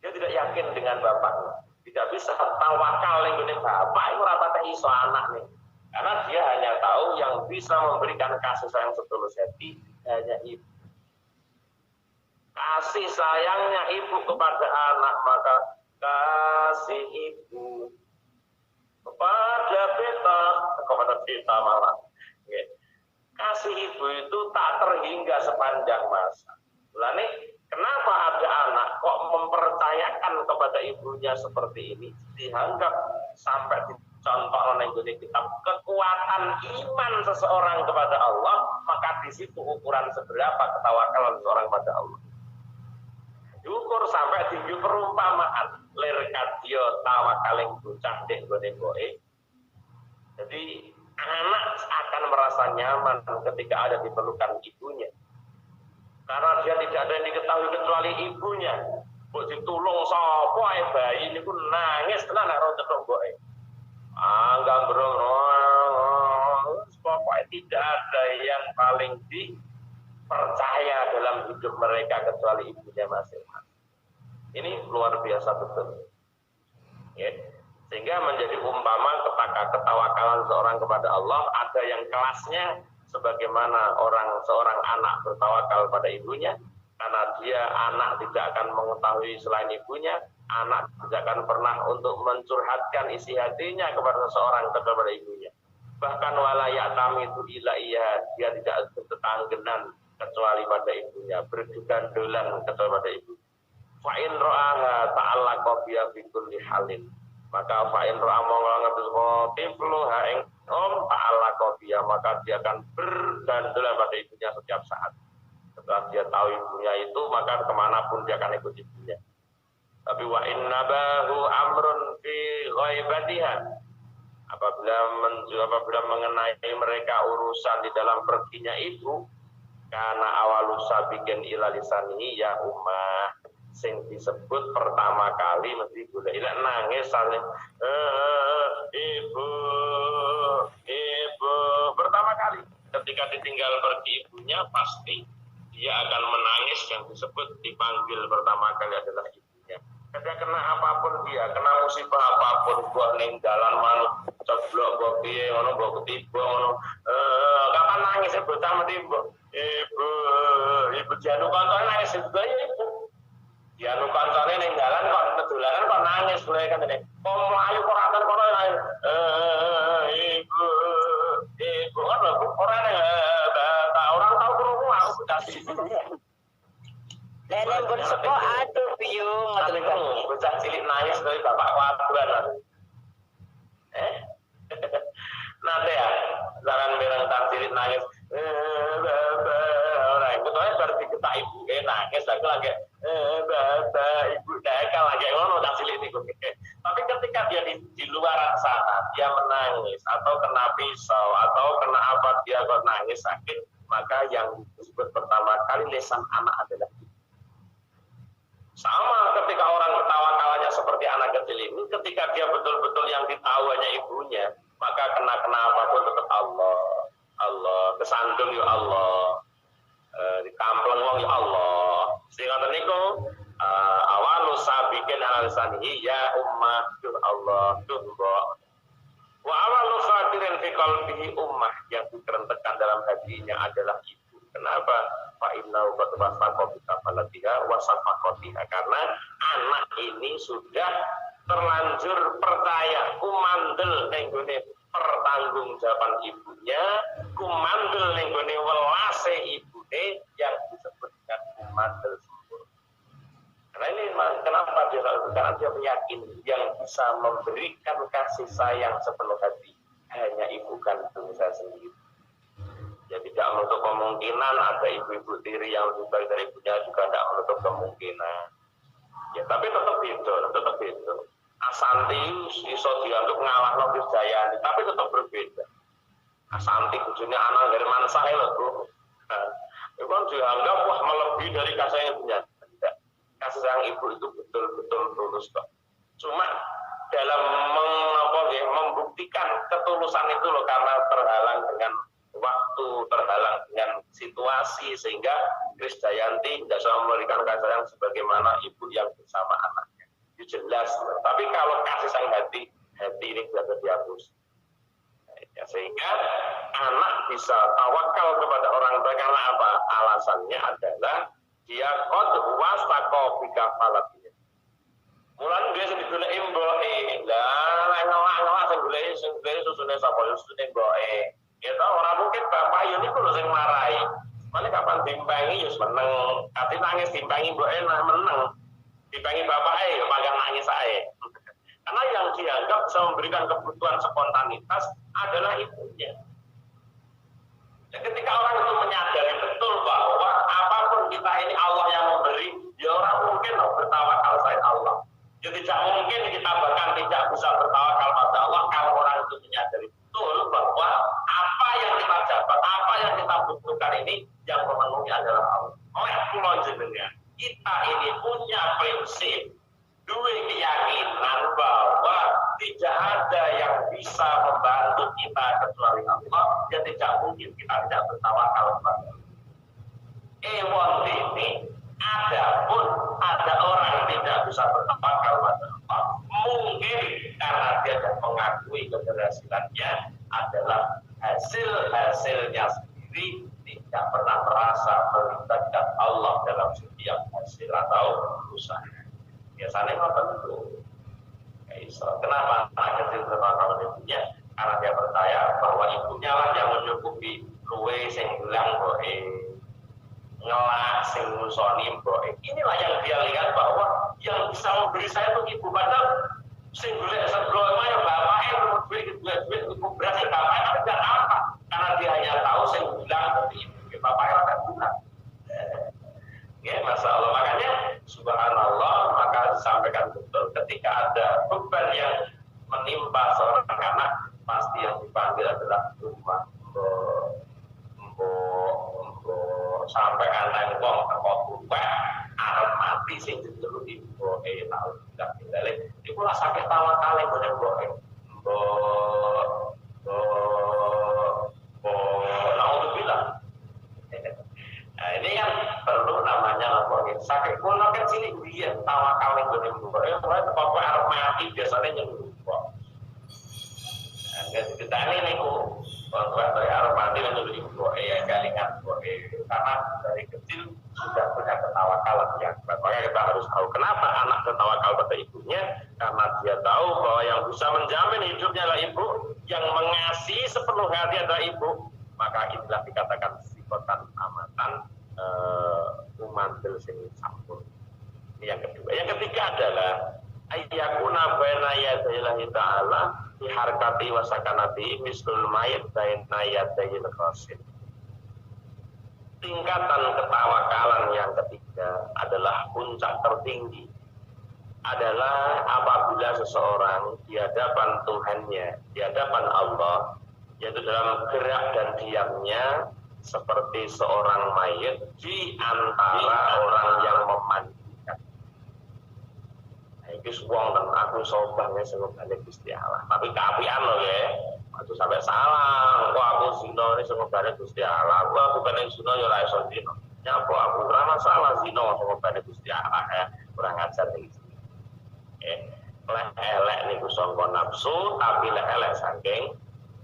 Dia tidak yakin dengan bapaknya. Tidak bisa tawakal ning gone bapak iku ora patek iso anak nih. Karena dia hanya tahu yang bisa memberikan kasih sayang setulus hati hanya ibu. Kasih sayangnya ibu kepada anak, maka kasih ibu kepada beta malah. Kasih ibu itu tak terhingga sepanjang masa. Mulane kenapa ada anak kok mempercayakan kepada ibunya seperti ini? Dianggap sampai dicontoh oleh kitab kekuatan iman seseorang kepada Allah, maka di situ ukuran seberapa ketawakalan seseorang kepada Allah. Diukur sampai tinggi perumpamaan lir kadya tawakaling bocah ndek nggone mboke. Jadi anak akan merasa nyaman ketika ada di pelukan ibunya. Karena dia tidak ada yang diketahui kecuali ibunya. Mbok ditulung sapa ae bayi niku nangis tenan nek ora cetok mboke. Gambrong pokoknya tidak ada yang paling dipercaya dalam hidup mereka kecuali ibunya masing-masing. Ini luar biasa betul. Ya. Sehingga menjadi umpama ketawakalan seorang kepada Allah ada yang kelasnya sebagaimana seorang anak bertawakal pada ibunya, karena dia anak tidak akan mengetahui selain ibunya, anak tidak akan pernah untuk mencurhatkan isi hatinya kepada seseorang kepada ibunya. Bahkan walayak kami itu dia tidak bertetanggenan kecuali pada ibunya, bergandolan kecuali pada ibu. Fa'in ro'aha ta'ala qobiyah bikulli halin. Maka fa'in ro'a mongol ngerti tiflu ha'ing ta'ala qobiyah, maka dia akan bergandolan pada ibunya setiap saat. Setelah dia tahu ibunya itu, maka kemanapun dia akan ikut ibunya. Tapi wa innabahu amrun fi ghaibatiha, apabila mengenai mereka urusan di dalam perginya ibu, karena awalu sabiqin ila lisanihi ya ummah, sing disebut pertama kali mesti golek nangis saling ibu pertama kali ketika ditinggal pergi ibunya pasti dia akan menangis. Yang disebut dipanggil pertama kali adalah ibunya. Ketika kena apapun dia, kena musibah apapun, buah ning dalan manut ceblok mbok piye ngono mbok ketiba ngono, kapan nangis bocah mesti ibu janu kontone nangis juga ya ibu. Janu kontone ning dalan kok kedolanan kok nangis mulai kan ini. Kok mlayu kok ora kono nangis. Ibu kan ora ning orang tahu krungu aku kasih. Nenek pun sepo aduh biung ngoten kok. Bocah cilik nangis dari bapak kuaturan. Nanti ya, jangan bilang tak cilik nangis. Orang itu tuh baru diketak ibu nangis, aku lagi ibu dekal lagi ngono tak cilik niku. Tapi ketika dia di luar sana, dia menangis atau kena pisau atau kena apa dia kok nangis sakit, maka yang disebut pertama kali lisan anak adalah ibu. Sama ketika orang ketawakalannya seperti anak kecil ini, ketika dia betul-betul yang ditahu hanya ibunya, maka kena apapun tetap Allah, kesandung ya Allah, dikampleng wong ya Allah. Sehingga niku awalu sabiqin ala lisanihi ya ummah tuh Allah tuh mbok. Wa awalu khatirin fi qalbihi ummah, yang dikerentekan dalam hatinya adalah ibu. Kenapa? Fa innahu qad wasaqa bi kafalatiha wa safaqatiha, karena anak ini sudah terlanjur percaya kumandel ning gone pertanggungjawaban ibunya, kumandel ning gone welase ibune yang disebut dengan kumandel sempurna. Karena ini kenapa dia karena dia meyakini yang bisa memberikan kasih sayang sepenuh hati hanya ibu kandung saya sendiri. Ya tidak menutup kemungkinan ada ibu-ibu tiri yang lebih baik dari ibunya juga tidak menutup kemungkinan. Ya tapi tetap itu. Asanti iso dianggap ngalah no Krisdayanti, tapi tetap berbeda. Asanti bujurnya anak dari Mansah lho, Bro. Nah, itu kan dianggap wah melebihi dari kasih yang ibunya. Tidak. Kasih sayang ibu itu betul-betul tulus kok. Cuma dalam membuktikan ketulusan itu loh, karena terhalang dengan waktu, terhalang dengan situasi, sehingga Krisdayanti tidak bisa memberikan kasih sayang sebagaimana ibu yang bersama anaknya. Itu jelas. Tapi kalau kasih sayang hati ini tidak dihapus. Ya, sehingga anak bisa tawakal kepada orang tua karena apa? Alasannya adalah dia qad wasaqa bi kafalatihi. Mulan dia sing digoleki mboke. Lah ngawak-ngawak sing goleki susune sapa? Susune mboke. Ya ta ora mungkin bapak yo niku lho sing marahi. Mane kapan dimbangi yo meneng. Ati nangis dimbangi mboke meneng. Dimbangi bapake yo magang nangis ae. Karena yang dianggap bisa memberikan kebutuhan spontanitas adalah ibunya. Dan ketika orang itu menyadari betul bahwa apapun kita ini Allah yang memberi, ya orang mungkin bertawakal pada Allah. Ya tidak mungkin kita bahkan tidak bisa bertawakal pada Allah kalau orang itu menyadari betul bahwa apa yang kita dapat, apa yang kita butuhkan ini yang memenuhi adalah Allah. Oleh kula jenengan, kita ini punya prinsip, dua keyakinan bahwa tidak ada yang bisa membantu kita kecuali Allah, ya tidak mungkin kita tidak bertawakal kepada Allah. Ini adapun ada orang yang tidak bisa bertawakal kepada Allah, mungkin karena dia tidak mengakui keberhasilannya adalah hasilnya sendiri, tidak pernah merasa melibatkan Allah dalam setiap hasil atau usaha. Biasanya ngotot itu. Kenapa anak kecil bertawakal ibunya? Karena dia percaya bahwa ibunya lah yang mencukupi luwe sing bilang boe ngelak sing musoni boe. Inilah yang dia lihat bahwa yang bisa memberi saya itu ibu. Padahal sing golek sebelumnya ya bapaknya duit ibu berarti bapaknya tidak apa. Karena dia hanya tahu sing bilang seperti ibu, bapaknya akan bilang. Ya, Masya Allah. Makanya subhanallah, maka disampaikan betul ketika ada beban yang menimpa seorang anak, pasti yang dipanggil adalah rumah sampai anak wong teko tuwek arep mati sing didelok ibu tahu tidak balik iku lah sakit tawakale boten mboke naudzubillah. Nah ini kan perlu namanya laporin sakit kula kan sini dia tawakal ning boten mboke teko arep mati biasanya nyeluk kok. Nah ketane niku waktu arep mati nyeluk ibu ya kalingan karena dari kecil sudah punya ketawakalan yang kuat. Maka kita harus tahu kenapa anak bertawakal pada ibunya, karena dia tahu bahwa yang bisa menjamin hidupnya adalah ibu, yang mengasihi sepenuh hati adalah ibu. Maka inilah dikatakan sifatan amatan umandel sing sampun. Ini yang kedua. Yang ketiga adalah ayyakuna baina yadayillahi ta'ala fi harkati wa sakanati mislul mayit baina yadayil qasid. Tingkatan ketawakalan yang ketiga adalah puncak tertinggi adalah apabila seseorang di hadapan Tuhannya, di hadapan Allah, yaitu dalam gerak dan diamnya seperti seorang mayit di antara orang yang memandikan. Iki wong ten aku sobane sing balik Gusti Allah. Tapi kaapian lho ya. Aduh sampai salah. Kok aku zina ini sing balik Gusti Allah. Aku bukan zina ya ora iso zina. Nyapa aku ora masalah zina sing balik Gusti Allah ya. Kurang ajar iki. Lek elek niku sangka nafsu, tapi lek elek saking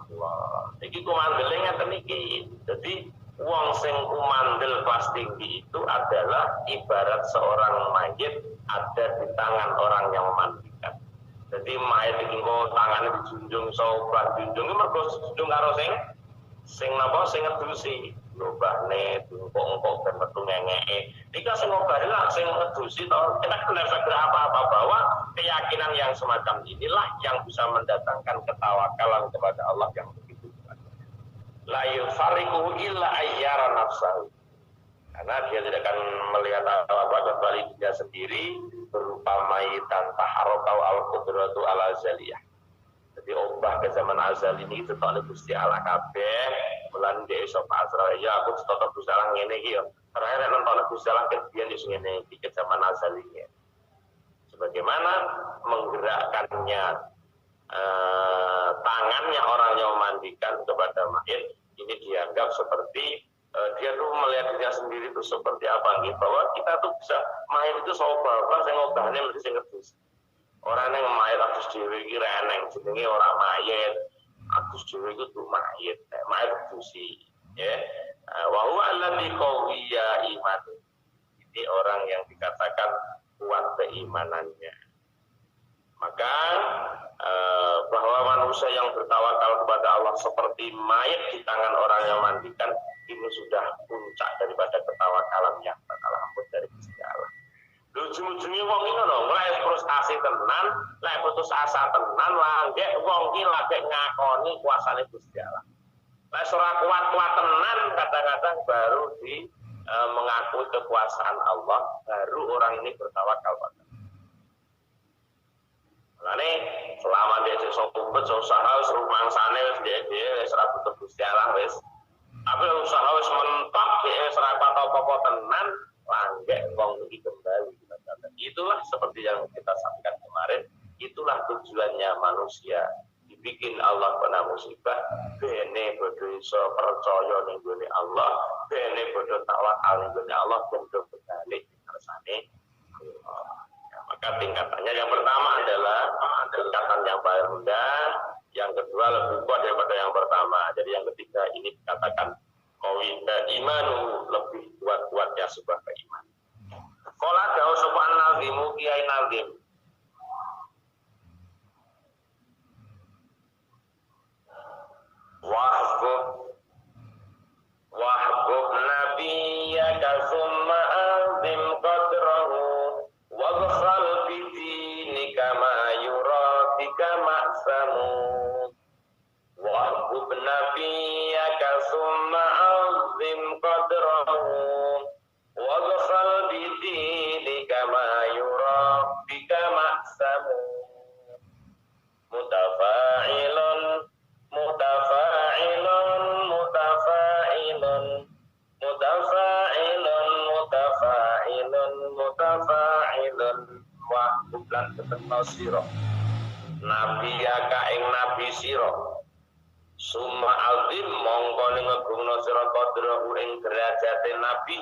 Allah. Iki kumandele ngeten iki. Jadi wong sing kumandel kelas tinggi itu adalah ibarat seorang mayit ada di tangan orang yang memandikan. Jadi mayit iki kok tangane dijunjung sopan junjung mergo junjung karo sing napa sing ngedusi lobane tungkok ben metu ngengeke. Iki sing ngobari lah sing ngedusi to kita kena apa-apa bahwa keyakinan yang semacam inilah yang bisa mendatangkan ketawakalan kepada Allah yang begitu kuat. la yufariquhu illa ayyara nafsahu. Karena dia tidak akan melihat apa kecuali dia sendiri berupa mayitan taharokau al-qudratu al-azaliyah. Jadi obah ke zaman azal ini itu tak ada Gusti Allah kabeh bulan dia iso pasrah ya aku tetap Gusti Allah ngene iki ya. Terakhir nonton Gusti Allah kebiyen di ngene iki ke zaman azal ini. Sebagaimana menggerakkannya tangannya orang yang memandikan kepada mayit ini dianggap seperti dia tuh melihat dirinya sendiri itu seperti apa gitu, bahwa kita tuh bisa mayit itu sobat saya ngobahnya mesti sing ngerti orang yang mayit atus dhewe iki reneng jenenge ora mayit atus dhewe iku tuh mayit dusi ya wa huwa alladzi qawiya iman. Ini orang yang dikatakan kuat keimanannya. Maka bahwa manusia yang bertawakal kepada Allah seperti mayit di tangan orang yang mandikan ini sudah puncak daripada ketawakalannya ampun dari Gusti Allah. Ujung-ujungnya wong iki ngono, mulai frustasi tenan, lek putus asa tenan, langgek wong iki lagi ngakoni kuasane Gusti Allah. Lek ora kuat-kuat tenan kadang-kadang baru mengakui kekuasaan Allah, baru orang ini bertawakal pada Allah. Makanya selama dia sesopet, usaha, rumangsane dia serabut ke Gusti Allah wis. Tapi usaha wis mentok dia serabut apa-apa tenan, langgek wong iki kembali. Itulah seperti yang kita sampaikan kemarin, itulah tujuannya manusia. Dibikin Allah kena musibah, bene bodo iso percaya ning gone Allah, bene bodo tawakal ning gone Allah, bodo balik kersane Allah. Maka tingkatannya yang pertama adalah tingkatan yang paling rendah, yang kedua lebih kuat daripada yang pertama. Jadi yang ketiga ini dikatakan qawiyya imanu, lebih kuat-kuatnya sebuah keimanan. Qala dawu sapa nazimu Kiai Nazim. Wahbub nabiyyaka summa azim qadrahu wabkhal bidinika ma yuradika ma'samud. Wahbub nabiyyaka summa azim qadrahu wabkhal bidinika ma yuradika ma'samud. Mutafa'ilun mutafa'ilun mutafa'ilun mutafa'ilun mutafa'ilun mutafa'ilun wa bulan ketemu sira nabi yaka ing nabi sira summa azim mongko ngegungno sira qadrahu ing derajate nabi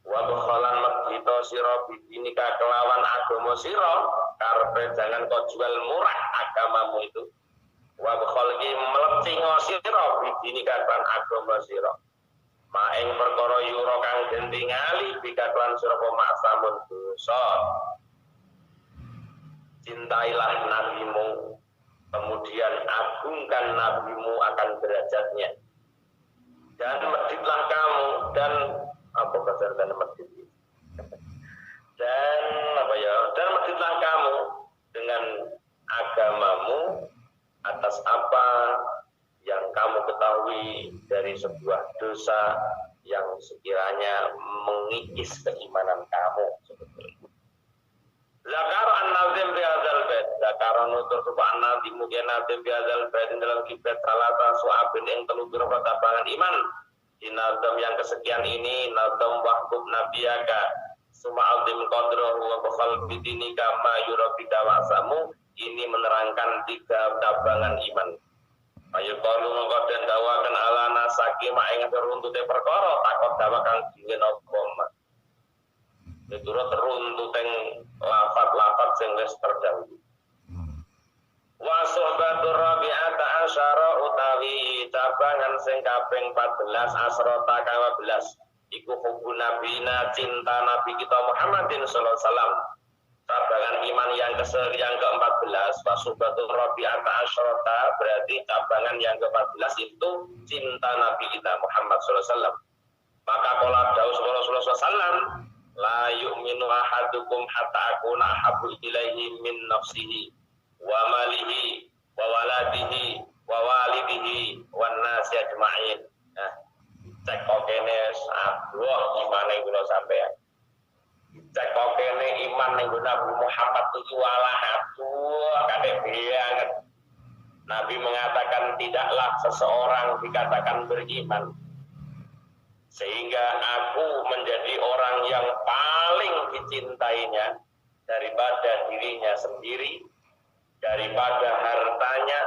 wa bakhalan medhita sira bidinika kelawan agama sira karepe jangan kok jual murah agamamu itu wa bakhalki melecingo sira bidinika kan agama sira maing perkara yura kang den tingali bikatlan sira pemaksamun dosa. Cintailah nabimu, kemudian agungkan nabimu akan derajatnya, dan meditlah kamu dan apa kasar dan medit dan apa ya dan meditlah kamu dengan agamamu atas apa yang kamu ketahui dari sebuah dosa yang sekiranya mengikis keimanan kamu sebetulnya. Zakar an-nazim bi hadzal bait, zakar nutur sapa an-nazim mungkin nazim bi hadzal bait dalam kitab salata su'abin ing telu pira tabangan iman. Di nazam yang kesekian ini nazam wahbub nabiyaka suma azim qadrahu wa bakhal bidinika ma yurabika wasamu, ini menerangkan 3 tabangan iman. Ayo kalu ngkoden dawakan ala nasaki mak ing runtute perkara takut dawa kang dingin apa mak. Diturut runtuteng lafat-lafat sing wis terdahulu. Wa sohbatur rabi'ata asyara utawi tabangan sing kaping 14 asrota kang 12 iku hubun nabina cinta nabi kita Muhammadin sallallahu alaihi wasallam. Tabangan iman yang ke-14 wasubatul rabi'ata asyrata berarti tabangan yang ke-14 itu cinta Nabi kita Muhammad sallallahu alaihi wasallam. Maka qala daus sallallahu alaihi wasallam la yu'minu ahadukum hatta akuna ahabbu ilaihi min nafsihi wa malihi wa waladihi wa walidihi wan nasi ajma'in. waktu walah aduh kadek banget. Nabi mengatakan tidaklah seseorang dikatakan beriman sehingga aku menjadi orang yang paling dicintainya daripada dirinya sendiri, daripada hartanya,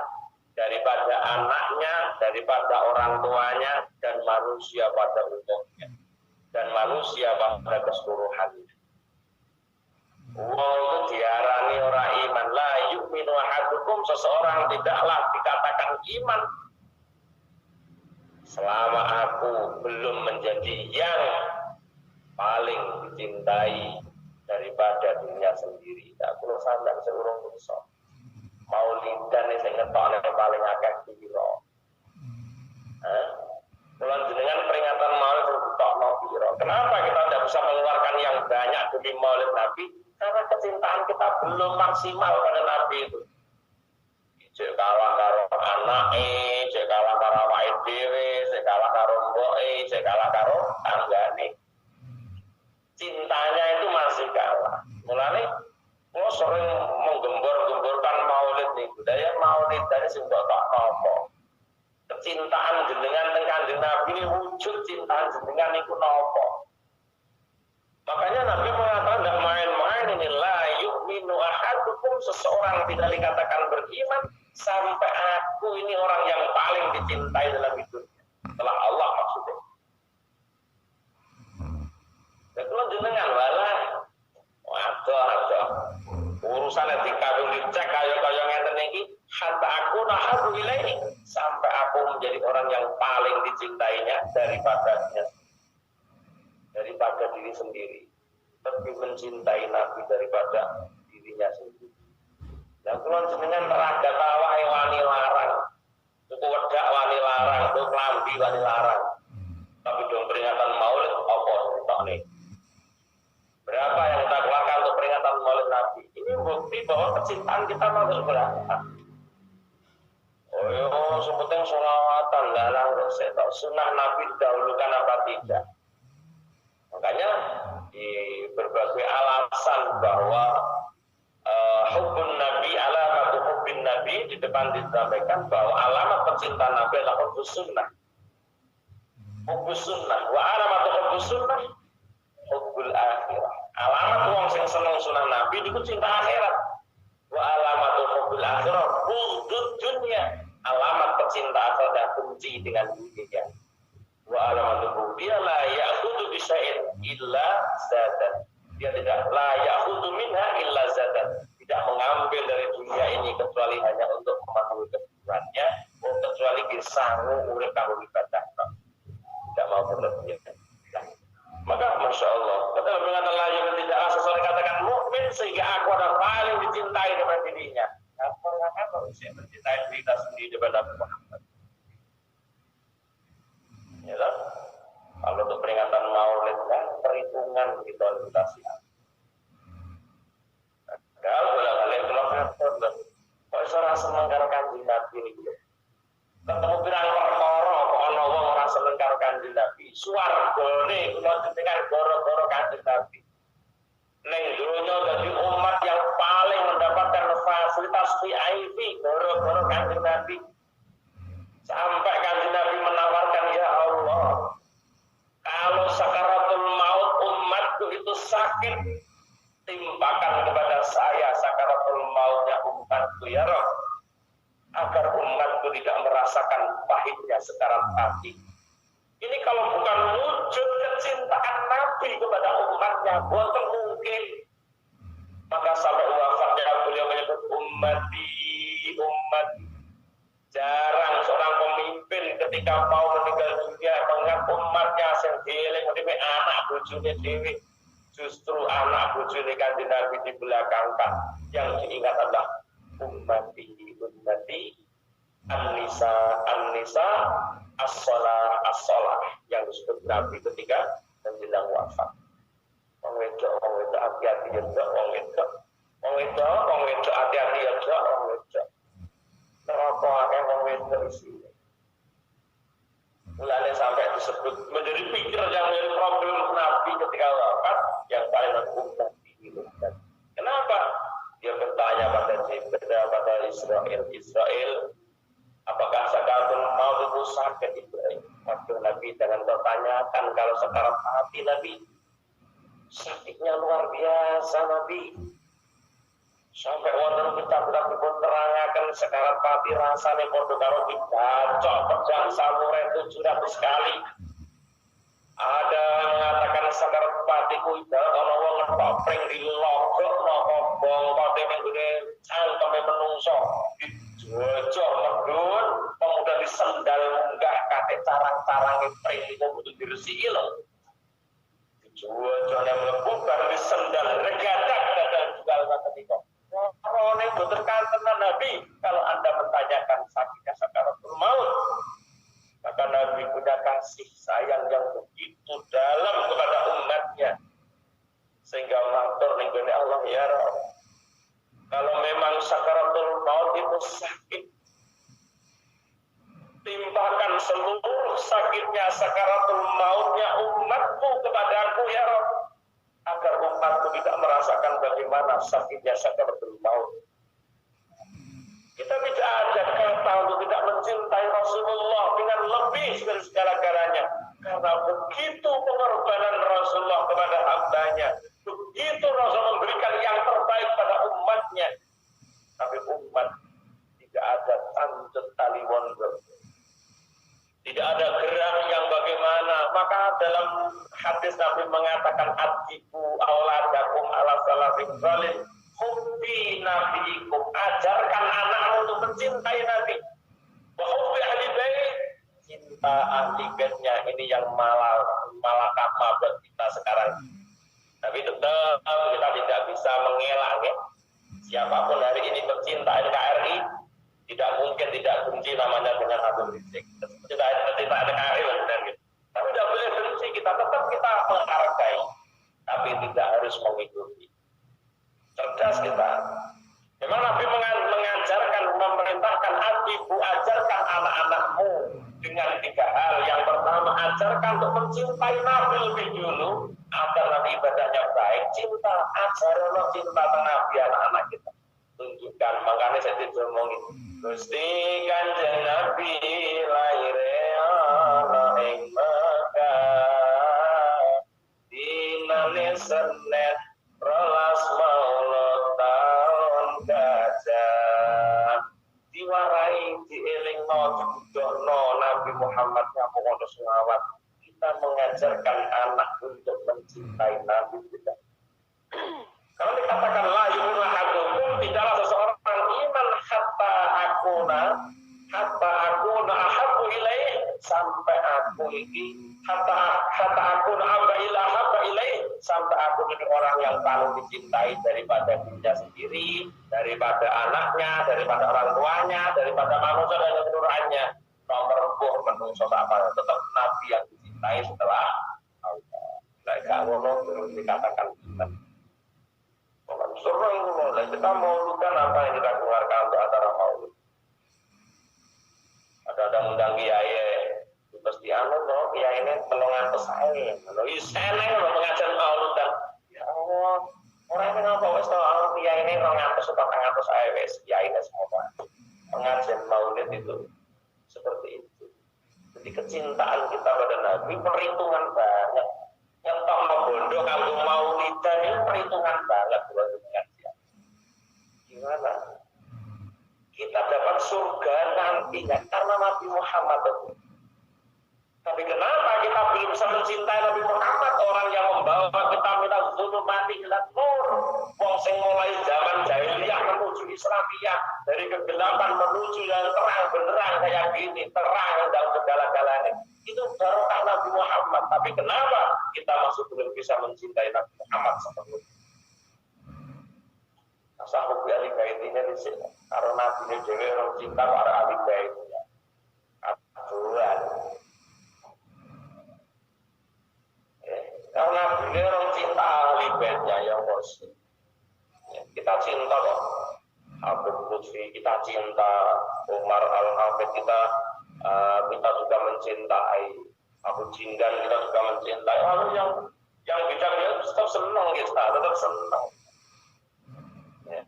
daripada anaknya, daripada orang tuanya, dan manusia pada umumnya, dan manusia pada keseluruhannya. Wong itu diarani orang iman. La yu'minu ahadukum, seseorang tidaklah dikatakan iman selama aku belum menjadi yang paling dicintai daripada dirinya sendiri. Tak perlu sampai seurung besok. Maulidan ini saya ngetoknya paling akeh piro. Bulan jenengan peringatan maulid ngetokno piro. Kenapa kita tidak bisa mengeluarkan yang banyak demi maulid Nabi? Karena kecintaan kita belum maksimal pada Nabi itu. Cek kalah karo anake, cek kalah karo awake dhewe, cek kalah karo mboke, cek kalah karo tanggane. Cintanya itu masih kalah. Mulane kula sering menggembor-gemborkan maulid niku. Daya maulid dari sing kok napa. Kecintaan jenengan teng Kanjeng Nabi ini wujud cintaan jenengan niku napa. Makanya Nabi mengatakan tidak main-main ini la yu'minu ahadukum, seseorang tidak dikatakan beriman sampai aku ini orang yang paling dicintai dalam hidupnya setelah Allah maksudnya. Dan kalau jenengan walah waduh urusannya dikawin dicek kaya ngeten iki hatta aku nahadu ilaihi, sampai aku menjadi orang yang paling dicintainya daripada diri sendiri, lebih mencintai Nabi daripada dirinya sendiri. Dan kalau jenengan raga tawahe wani larang, tuku wedak wani larang, tuku klambi wani larang, tapi dong peringatan maulid apa ceritane? Berapa yang kita keluarkan untuk peringatan maulid Nabi? Ini bukti bahwa kecintaan kita masuk berapa. Oh, sebetulnya sholawatan, lalang, sunnah Nabi didahulukan apa tidak? Makanya di berbagai alasan bahwa hubbun Nabi, alamat hubbin Nabi, di depan disampaikan bahwa alamat pecinta Nabi adalah hubbus sunnah. Hubbus sunnah, wa alamat hubbus sunnah, hubbul akhirah. Alamat wong sing seneng sunnah Nabi itu cinta akhirat. Wa alamat hubbul akhirah, hubud dunia. Alamat pecinta akhirat benci dengan dunia. Wa alamatuhu dia la ya'khudhu bi syai'in illa zadan. Dia tidak la ya'khudhu minha illa zadan. Tidak mengambil dari dunia ini kecuali hanya untuk memenuhi kebutuhannya, kecuali disangu urip kanggo ibadah. Tidak mau berlebihan. Maka Masya Allah, kata mengatakan lain tidaklah seseorang katakan mukmin sehingga aku adalah paling dicintai daripada dirinya. Apa saya mencintai diri kita sendiri daripada Muhammad. Ya kan? Kalau untuk peringatan maulid kan perhitungan kita siap. Kalau boleh keluar kok seorang seneng karo Kanjeng Nabi niku. Ketemu pirang perkara kok ana wong ora seneng karo Kanjeng Nabi. Swargane kula jenengan gara-gara Kanjeng Nabi. Ning donya dadi umat yang paling mendapatkan fasilitas VIP gara-gara Kanjeng Nabi. Sampai Kanjeng Nabi menawarkan, ya Allah, kalau sakaratul maut umatku itu sakit, timpakan kepada saya sakaratul mautnya umatku ya Rabb, agar umatku tidak merasakan pahitnya sekarat hati. Ini kalau bukan wujud kecintaan Nabi kepada umatnya, boten mungkin. Maka sampai wafatnya beliau menyebut ummati. Jarang seorang pemimpin ketika mau meninggal dunia mengingat umatnya sendiri, mengenai anak bojone dewi. Justru anak bojone Kanjeng Nabi dibelakangkan. Yang diingat adalah ummati, an-nisa, as-sholah yang disebut Nabi ketika menjelang wafat. Wong wedok hati-hati ya dok, wong wedok hati-hati ya dok, wong wedok. Kenapa akeh wong wedok isi? Mulanya sampai disebut menjadi pikir yang menjadi problem Nabi ketika wafat yang paling umat ini. Kenapa? pada Israel, apakah sakaratul maut itu sakit Ibrahim? Waktu Nabi jangan bertanyakan kalau sekarat mati Nabi. Sakitnya luar biasa Nabi. Sampai wonten kitab-kitab dipun terangaken sekarat mati rasane padha karo dibacok pedang samurai 700 kali. Ada mengatakan sakarat mati ku ibarat ana wong ngetok pring dilogokno bongkote ning gone cangkeme menungso. Dijojor medun, kemudian disendal munggah kate carang-carange pring iku kudu diresiki lho. Dijojor yang mlebu bar disendal regadak dadal jual ketika. Rone boten kantenan Nabi kalau Anda mentanyakan sakitnya sakaratul maut. Maka Nabi punya kasih sayang yang begitu dalam kepada umatnya. Sehingga matur ning gone Allah ya Rabb. Kalau memang sakaratul maut itu sakit, timpakan seluruh sakitnya sakaratul mautnya umatku kepadaku ya Rabb. Agar umatku tidak merasakan bagaimana sakitnya sakaratul maut. Kita tidak ada kata untuk tidak mencintai Rasulullah dengan lebih dari segala-galanya. Karena begitu pengorbanan Rasulullah kepada hambanya. Begitu Rasul memberikan yang terbaik pada umatnya. Tapi umat tidak ada tanjut tali wonder. Tidak ada gerak yang bagaimana. Maka dalam hadis Nabi mengatakan adibu auladakum ala salafin zalim. Hubbi nabiikum, ajarkan anakmu untuk mencintai Nabi. Wa hubbi ahli bait, cinta ahli baitnya ini yang malakama buat kita sekarang. Tapi tetap kita tidak bisa mengelak ya. Siapapun hari ini bercinta NKRI, tidak mungkin tidak benci namanya dengan Habib Rizik. Kita NKRI benar gitu. Tapi tidak boleh benci, kita tetap kita menghargai, tapi tidak harus mengikuti. Cerdas kita. Memang Nabi mengajarkan, memerintahkan ibu ajarkan anak-anakmu dengan 3 hal. Yang pertama, ajarkan untuk mencintai Nabi lebih dulu agar nanti ibadahnya baik. Cinta, ajarkan cinta Nabi anak-anak kita. Tunjukkan, makanya saya tidak ngomongin. Gusti Kanjeng Nabi lahir ana ing Mekah dinane Senin rolas maulud taun gajah diwarai dielingno dibudohno Nabi Muhammad ngapunten selawat. Kita mengajarkan anak untuk mencintai Nabi kita. Kalau dikatakan la yu'minu ahadukum, tidaklah seseorang iman hatta akuna ahabbu ilaih, sampai aku ini hatta akuna habba ilaih, sampai aku jadi orang yang paling dicintai daripada dirinya sendiri, daripada anaknya, daripada orang tuanya, daripada manusia dan keturunannya. Nomor 4 manusia apa tetap Nabi yang dicintai setelah Allah. Nah, kalau dikatakan kita sering kita mauludan apa yang kita keluarkan untuk acara maulud. Ada undang kiai, pasti kiai ini pelongan pesaing. Kalau seneng mengajar mauludan, ya Allah, orang ini ngapa wes tahu kiai ini 200 atau 300 wes kiai ini semua pengajian maulid itu seperti itu. Jadi kecintaan kita pada Nabi perhitungan banyak. Yang tak bondo kalau maulidan ini perhitungan banget buat pengajian. Gimana? Kita dapat surga nantinya karena Nabi Muhammad itu. Tapi kenapa kita belum bisa mencintai Nabi Muhammad, orang yang membawa kita minta zulumati ila nur, wong sing mulai zaman jahiliyah menuju Islamiyah, dari kegelapan menuju yang terang benerang kayak gini, terang dalam segala-galanya. Itu barokah Nabi Muhammad. Tapi kenapa kita masih belum bisa mencintai Nabi Muhammad seperti itu? Asal hubbi ahli baitinya di sini. Karena Nabi ini dewe orang cinta para ahli baitnya. Aturan. Karena Nabi ini orang cinta ahli baitnya yang muslim. Kita cinta kok. Habib Lutfi kita cinta, Umar Al-Hafid kita juga mencintai, Abu Jindan kita juga mencintai. Lalu yang bijak dia tetap senang kita, tetap senang. Ya.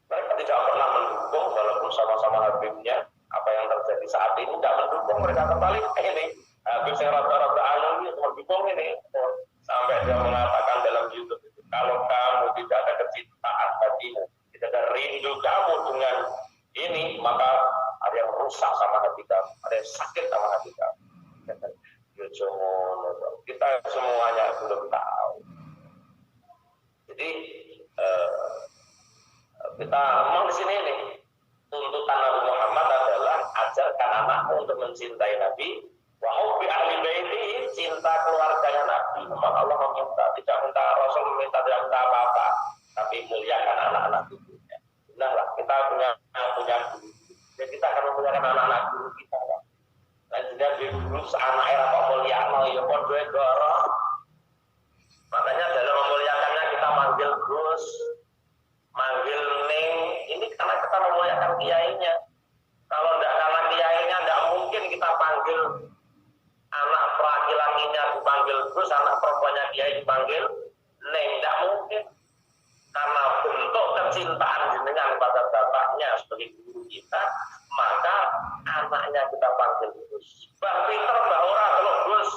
Mereka tidak pernah mendukung walaupun sama-sama Habibnya. Apa yang terjadi saat ini tidak mendukung, mereka kembali ini Habib yang rata-rata ini mendukung ini. Sampai dia mengatakan dalam YouTube itu, kalau kamu tidak ada kecintaan bagimu, tidak ada rindu kamu dengan ini, maka ada yang rusak sama hati kamu, ada yang sakit sama hati kamu. Kita semuanya belum tahu. Jadi kita ngomong di sini nih, tuntutan Nabi Muhammad adalah ajarkan anakmu untuk mencintai Nabi. Wa hubbi ahli baiti, cinta keluarganya Nabi. Memang Allah meminta, tidak minta Rasul meminta, tidak minta apa-apa, tapi muliakan anak-anak ibunya. Benarlah kita punya guru. Jadi kita akan memuliakan anak-anak guru kita. Dan juga guru anak era kok muliano ya pon duwe goro. Makanya dalam memuliakannya kita manggil Gus, manggil Ning. Ini karena kita memuliakan kiainya. Kalau tidak karena kiainya, tidak mungkin kita panggil anak laki-lakinya dipanggil Gus, anak perempuannya kiai dipanggil Neng. Tidak mungkin. Karena bentuk kecintaan jenengan pada bapaknya sebagai guru kita, maka anaknya kita panggil Gus. Bah pinter mbak ora kalau Gus.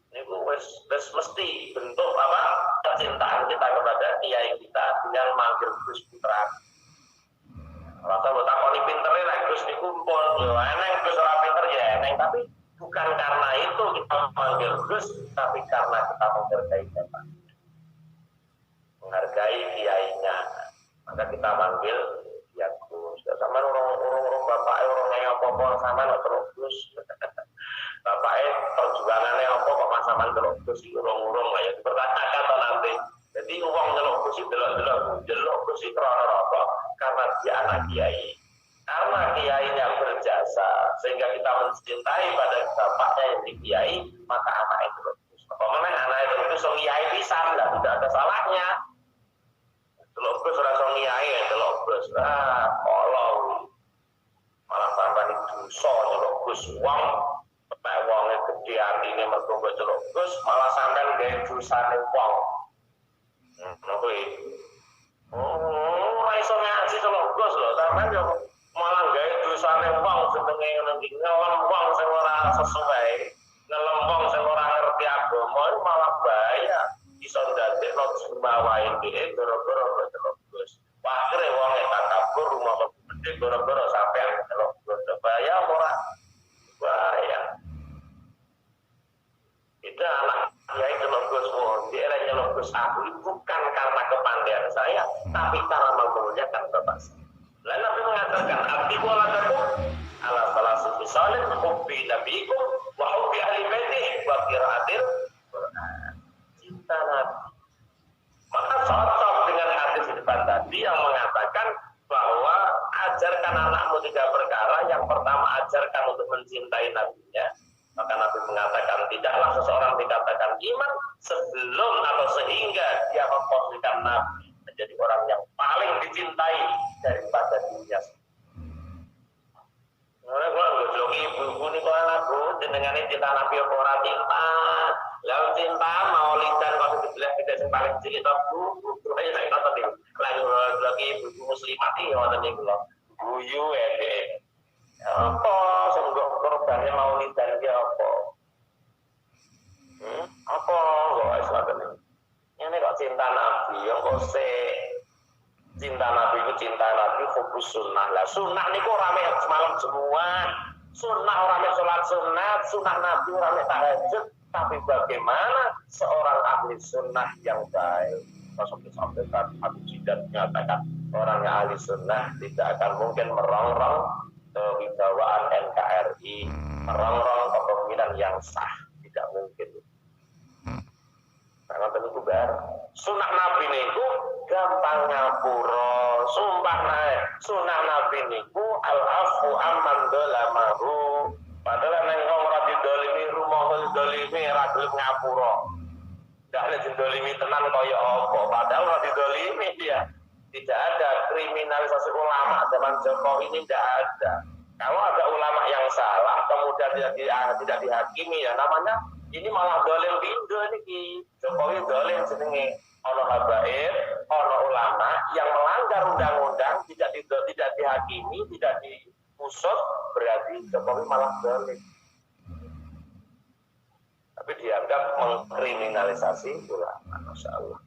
Ini wes mesti bentuk apa? Kecintaan kita kepada kiai kita dengan manggil Gus Putra. Rasa buat takoni pinternya lah Gus dikumpul, yo eneng Gus ora pinter ya eneng, tapi bukan karena itu kita manggil Gus, tapi karena kita menghargai bapak, menghargai kiainya, maka kita manggil ya Gus. Sama orang bapak orang yang apa-apa sama nak terus Gus. Bapaknya perjuangannya apa kok masaman terus Gus urung-urung lah ya dipertanyakan atau nanti. Jadi uang nyelok Gus itu delok Gus itu apa? Karena dia anak kiai. Karena kiainya berjasa sehingga kita mencintai pada bapaknya yang di kiai, maka anak itu Gus. Pokoknya anak itu so kiai pisan, tidak ada salahnya. Delok Gus ora so kiai ya delok Gus. Kolong. Malah sampai dosa delok Gus uang. Wonge gede artine mergo delok Gus malah sampean gawe dosane wong. Ngono iki. Ora iso ngaji delok Gus lho, sampean yo malah gawe dosane wong jenenge ngono iki. Ngelem wong sing ora sesuai, ngelem wong sing ora ngerti agama malah bahaya. Iso ndadekno sembawae dhewe gara-gara delok Gus. Akhire wonge takabur rumah gede gara-gara sampean delok Gus. Bahaya ora? Bahaya. Itu anak kiai nyelok Gus dia nyelok Gus aku bukan karena kepandaian saya, tapi karena memuliakan bapak saya. Lalu Nabi mengatakan abdi waladakum ala salasi bisalin hubbi nabikum wa hubbi ahli baiti wa qiraatil Quran. Cinta Nabi. Maka cocok dengan hadis di depan tadi yang mengatakan bahwa ajarkan anakmu 3 perkara. Yang pertama ajarkan untuk mencintai nabinya. Maka Nabi mengatakan tidaklah seseorang dikatakan iman sebelum atau sehingga dia memposisikan Nabi menjadi orang yang paling dicintai daripada dunia. Mulai kalau gojok ibu ini kalau aku dengan cinta Nabi ora cinta, lalu cinta mau lidan kalau dibilang tidak yang paling cilik aku, aja saya kata nih, lalu lagi ibu muslimat ini orang ini kalau buyu apa sungguh korbannya mau lidan dia apa? Apa kok Islam ini kok cinta Nabi yang kok cinta Nabi itu cinta Nabi fokus sunnah lah. Sunnah ini kok rame semalam semua. Sunnah orang yang sholat sunnah Nabi orang yang tahajud. Tapi bagaimana seorang ahli sunnah yang baik? Rasulullah sampaikan Abu Jidat mengatakan orang yang ahli sunnah tidak akan mungkin merongrong kewibawaan NKRI, merongrong kepemimpinan yang sah, tidak mungkin. Karena tentu bar sunnah Nabi niku gampang ngapura, sumpah naik sunnah Nabi niku al-afu amman dolamahu. Padahal neng wong ora didolimi rumah dolimi ora gelem ngapura. Ndak ada didolimi tenan kaya apa, padahal ora didolimi dia. Tidak ada kriminalisasi ulama zaman Jokowi ini, tidak ada. Kalau ada ulama yang salah kemudian tidak dihakimi, ya namanya Ini malah dolen pindo niki. Jokowi dolen jenenge ono habaib, ono ulama yang melanggar undang-undang tidak dihakimi, tidak diusut, berarti Jokowi malah dolen. Tapi dianggap mengkriminalisasi ulama, masya Allah.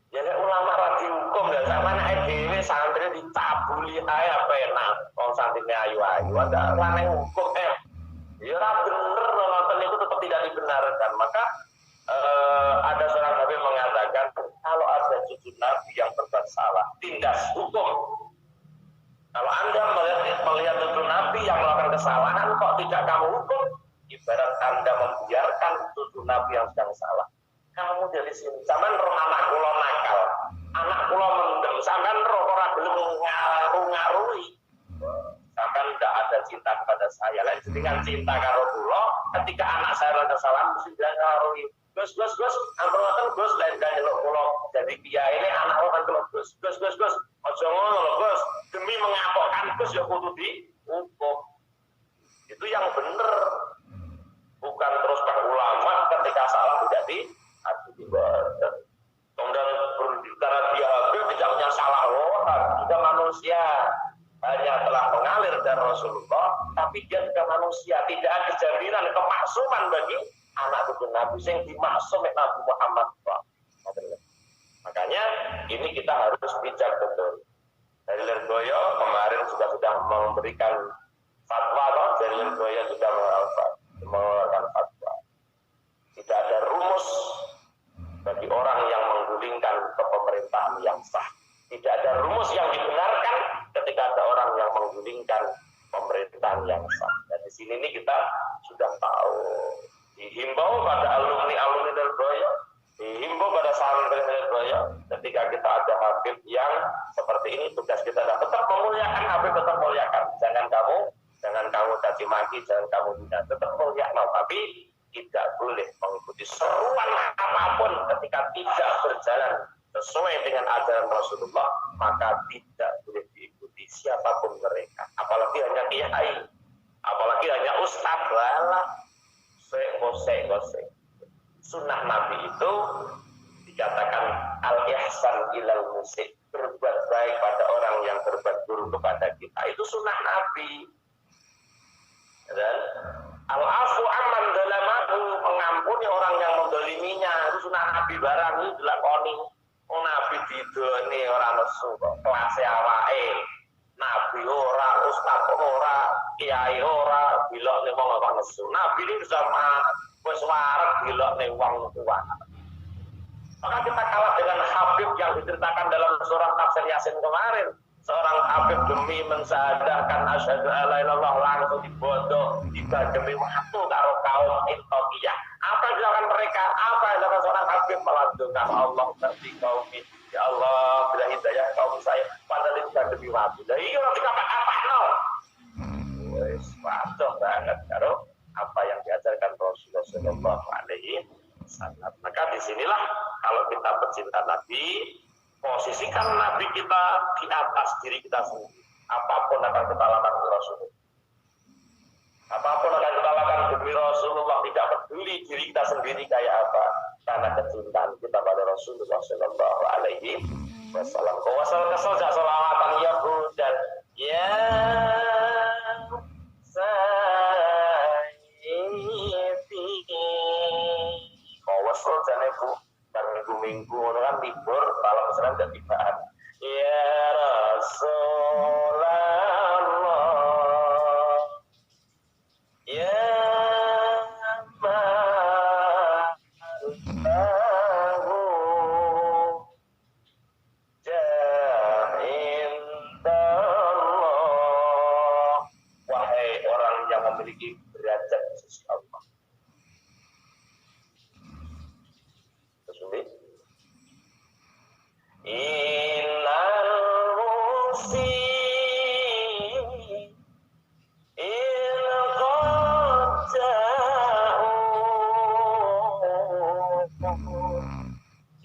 Jadi ulama radhi hukum dan sama anak EDW santri dicabuli aja apa enak, orang santrinya ayu-ayu, ada raneng hukum ya bener nonton itu tetap tidak dibenarkan. Maka ada seorang habib mengatakan kalau ada cucu Nabi yang berbuat salah, tindas hukum. Kalau Anda melihat cucu Nabi yang melakukan kesalahan kok tidak kamu hukum, ibarat Anda membiarkan cucu Nabi yang sedang salah. Kamu dari sini, sampean roh anak kula nakal, anak kula mendem, sampean roh ora gelem ngaruh-ngaruhi. Sampean tidak ada cinta kepada saya. Lain dengan cinta karo kula, ketika anak saya melakukan kesalahan mesti ngaruhi. Gus, ampun ngoten Gus, lain kan nyeluk kula jadi kiai ini anak kula kan kula Gus. Aja ngono lho Gus, demi mengapokkan Gus ya kudu dihukum. Itu yang bener. Bukan terus pak ulama ketika salah tidak dibadan. Kemudian karena dia habib tidak punya salah orang, juga manusia hanya telah mengalir dari Rasulullah, tapi dia juga manusia, tidak ada jaminan kemaksuman bagi anak cucu Nabi yang dimaksum Nabi Muhammad. Makanya ini kita harus bijak betul. Dari Lergoyo kemarin sudah memberikan fatwa, dari Lergoyo sudah mengeluarkan fatwa. Tidak ada rumus bagi orang yang menggulingkan kepemerintahan yang sah. Tidak ada rumus yang dibenarkan ketika ada orang yang menggulingkan pemerintahan yang sah. Dan di sini ini kita sudah tahu. Dihimbau pada alumni Lergoyo, dihimbau pada santri Lergoyo, ketika kita ada habib yang seperti ini, tugas kita adalah tetap memuliakan habib, tetap muliakan. Jangan kamu caci maki, jangan kamu tidak, tetap muliakan. Tapi tidak boleh mengikuti seruan apapun ketika tidak berjalan sesuai dengan ajaran Rasulullah, maka tidak boleh diikuti siapapun mereka. Apalagi hanya kiai, apalagi hanya ustadz, lah. Gosek. Sunnah Nabi itu dikatakan al-ihsan ilal musik, berbuat baik pada orang yang berbuat buruk kepada kita. Itu sunnah Nabi. Dan al-afu amman dalamahu, mengampuni orang yang mendoliminya, itu sunnah Nabi barang itu dilakoni. Nabi didoni orang nesu kok kelasnya awake. Nabi ora, ustaz ora, kiai ora, bilok ning wong apa nesu. Nabi ini zaman wis wareg bilok ning wong tua. Maka kita kalah dengan Habib yang diceritakan dalam surah Tafsir Yasin kemarin. Seorang Habib demi mensyahadahkan asyhadu alla ilaha illallah langsung dibodoh, dibademi waktu karo kaum Intokiyah. Apa yang dilakukan mereka? Apa yang dilakukan seorang Habib? Melanjutkan Allah berarti kaum ini. Ya Allah, bila hidayah kaum saya, padahal itu dibademi waktu. Jadi orang tidak apa-apa. Wes, patuh banget karo apa yang diajarkan Rasulullah Shallallahu Alaihi Wasallam. Maka disinilah kalau kita pecinta Nabi, posisikan Nabi kita di atas diri kita sendiri. Apapun akan kita lakukan untuk Rasulullah. Apapun akan kita lakukan demi Rasulullah, tidak peduli diri kita sendiri kayak apa. Karena kecintaan kita pada Rasulullah Shallallahu Alaihi Wasallam. Kawasal kesal salawatan ya dan ya kawasal janeku dan minggu kan libur kalau misalnya udah tibaan. Ya Rasulullah, ya Ma'allahu Ja'indallah. Wahai orang yang memiliki derajat di sisi Allah. Innal muslim il qad ja'u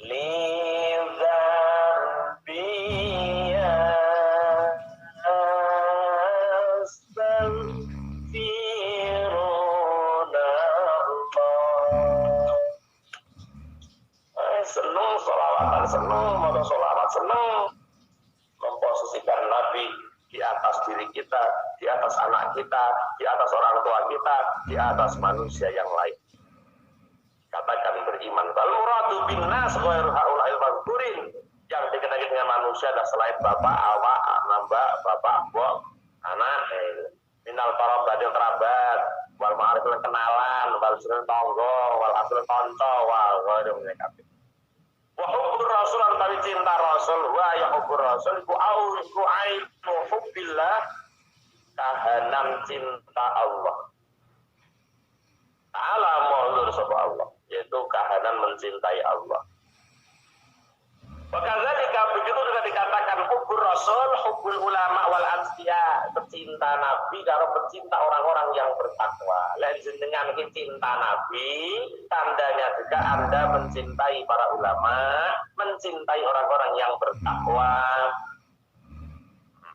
li dzambiya astaghfirullah diri kita, di atas anak kita, di atas orang tua kita, di atas manusia yang lain. Katakan beriman. Wal muradu bin nas ghairu haula'il mazkurin. Yang dikenal dengan manusia adalah selain bapak, awak, nambah, bapak, bok, anak, minal qarabati kerabat, wal ma'arif kenalan, wal sirr tangga, wal asl kanca, wal ghairu minakati. Wa hubbur rasul antari cinta rasul wa ya hubbur rasul ku aitu hubbillah, kahanan cinta Allah ta'ala maulur sapa Allah, yaitu kahanan mencintai Allah. Wakadzalika begitu juga dikatakan hubbur rasul, hubbul ulama wal asfiya, pecinta nabi karo pecinta orang-orang yang bertakwa. Lain jenengan cinta nabi, tandanya juga Anda mencintai para ulama, mencintai orang-orang yang bertakwa.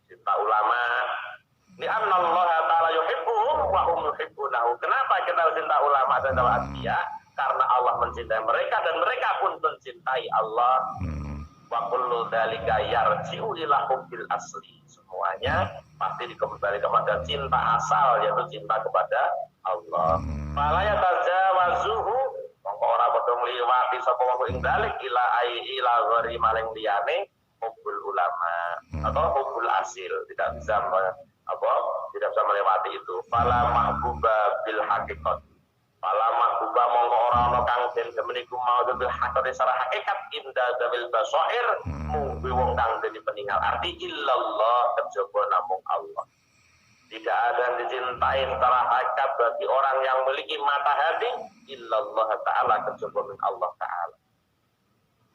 Cinta ulama. Li'anna Allah ta'ala yuhibbuhum wa hum yuhibbunahu. Kenapa kita cinta ulama dan asfiya? Karena Allah mencintai mereka dan mereka pun mencintai Allah. Wa kullu dzalika yarji'u ila hubbil asli. Semuanya pasti dikembali kepada cinta asal, yaitu cinta kepada Allah. Fala yatajawazuhu, mongko ora padha ngliwati sapa wong ing dalik ila ghairi maling liyane hubbul ulama atau hubbul asil, tidak bisa tidak bisa melewati itu. Fala mahbuba bil haqiqat. Fala mahbuba mongko ora ana kang den gemeniku mau bil haqiqat secara hakikat inda zawil basair mung wong kang dadi peninggal arti illallah kejaba namung Allah. Tidak ada yang dicintai secara hakikat bagi orang yang memiliki mata hati illallah ta'ala kejaba min Allah ta'ala.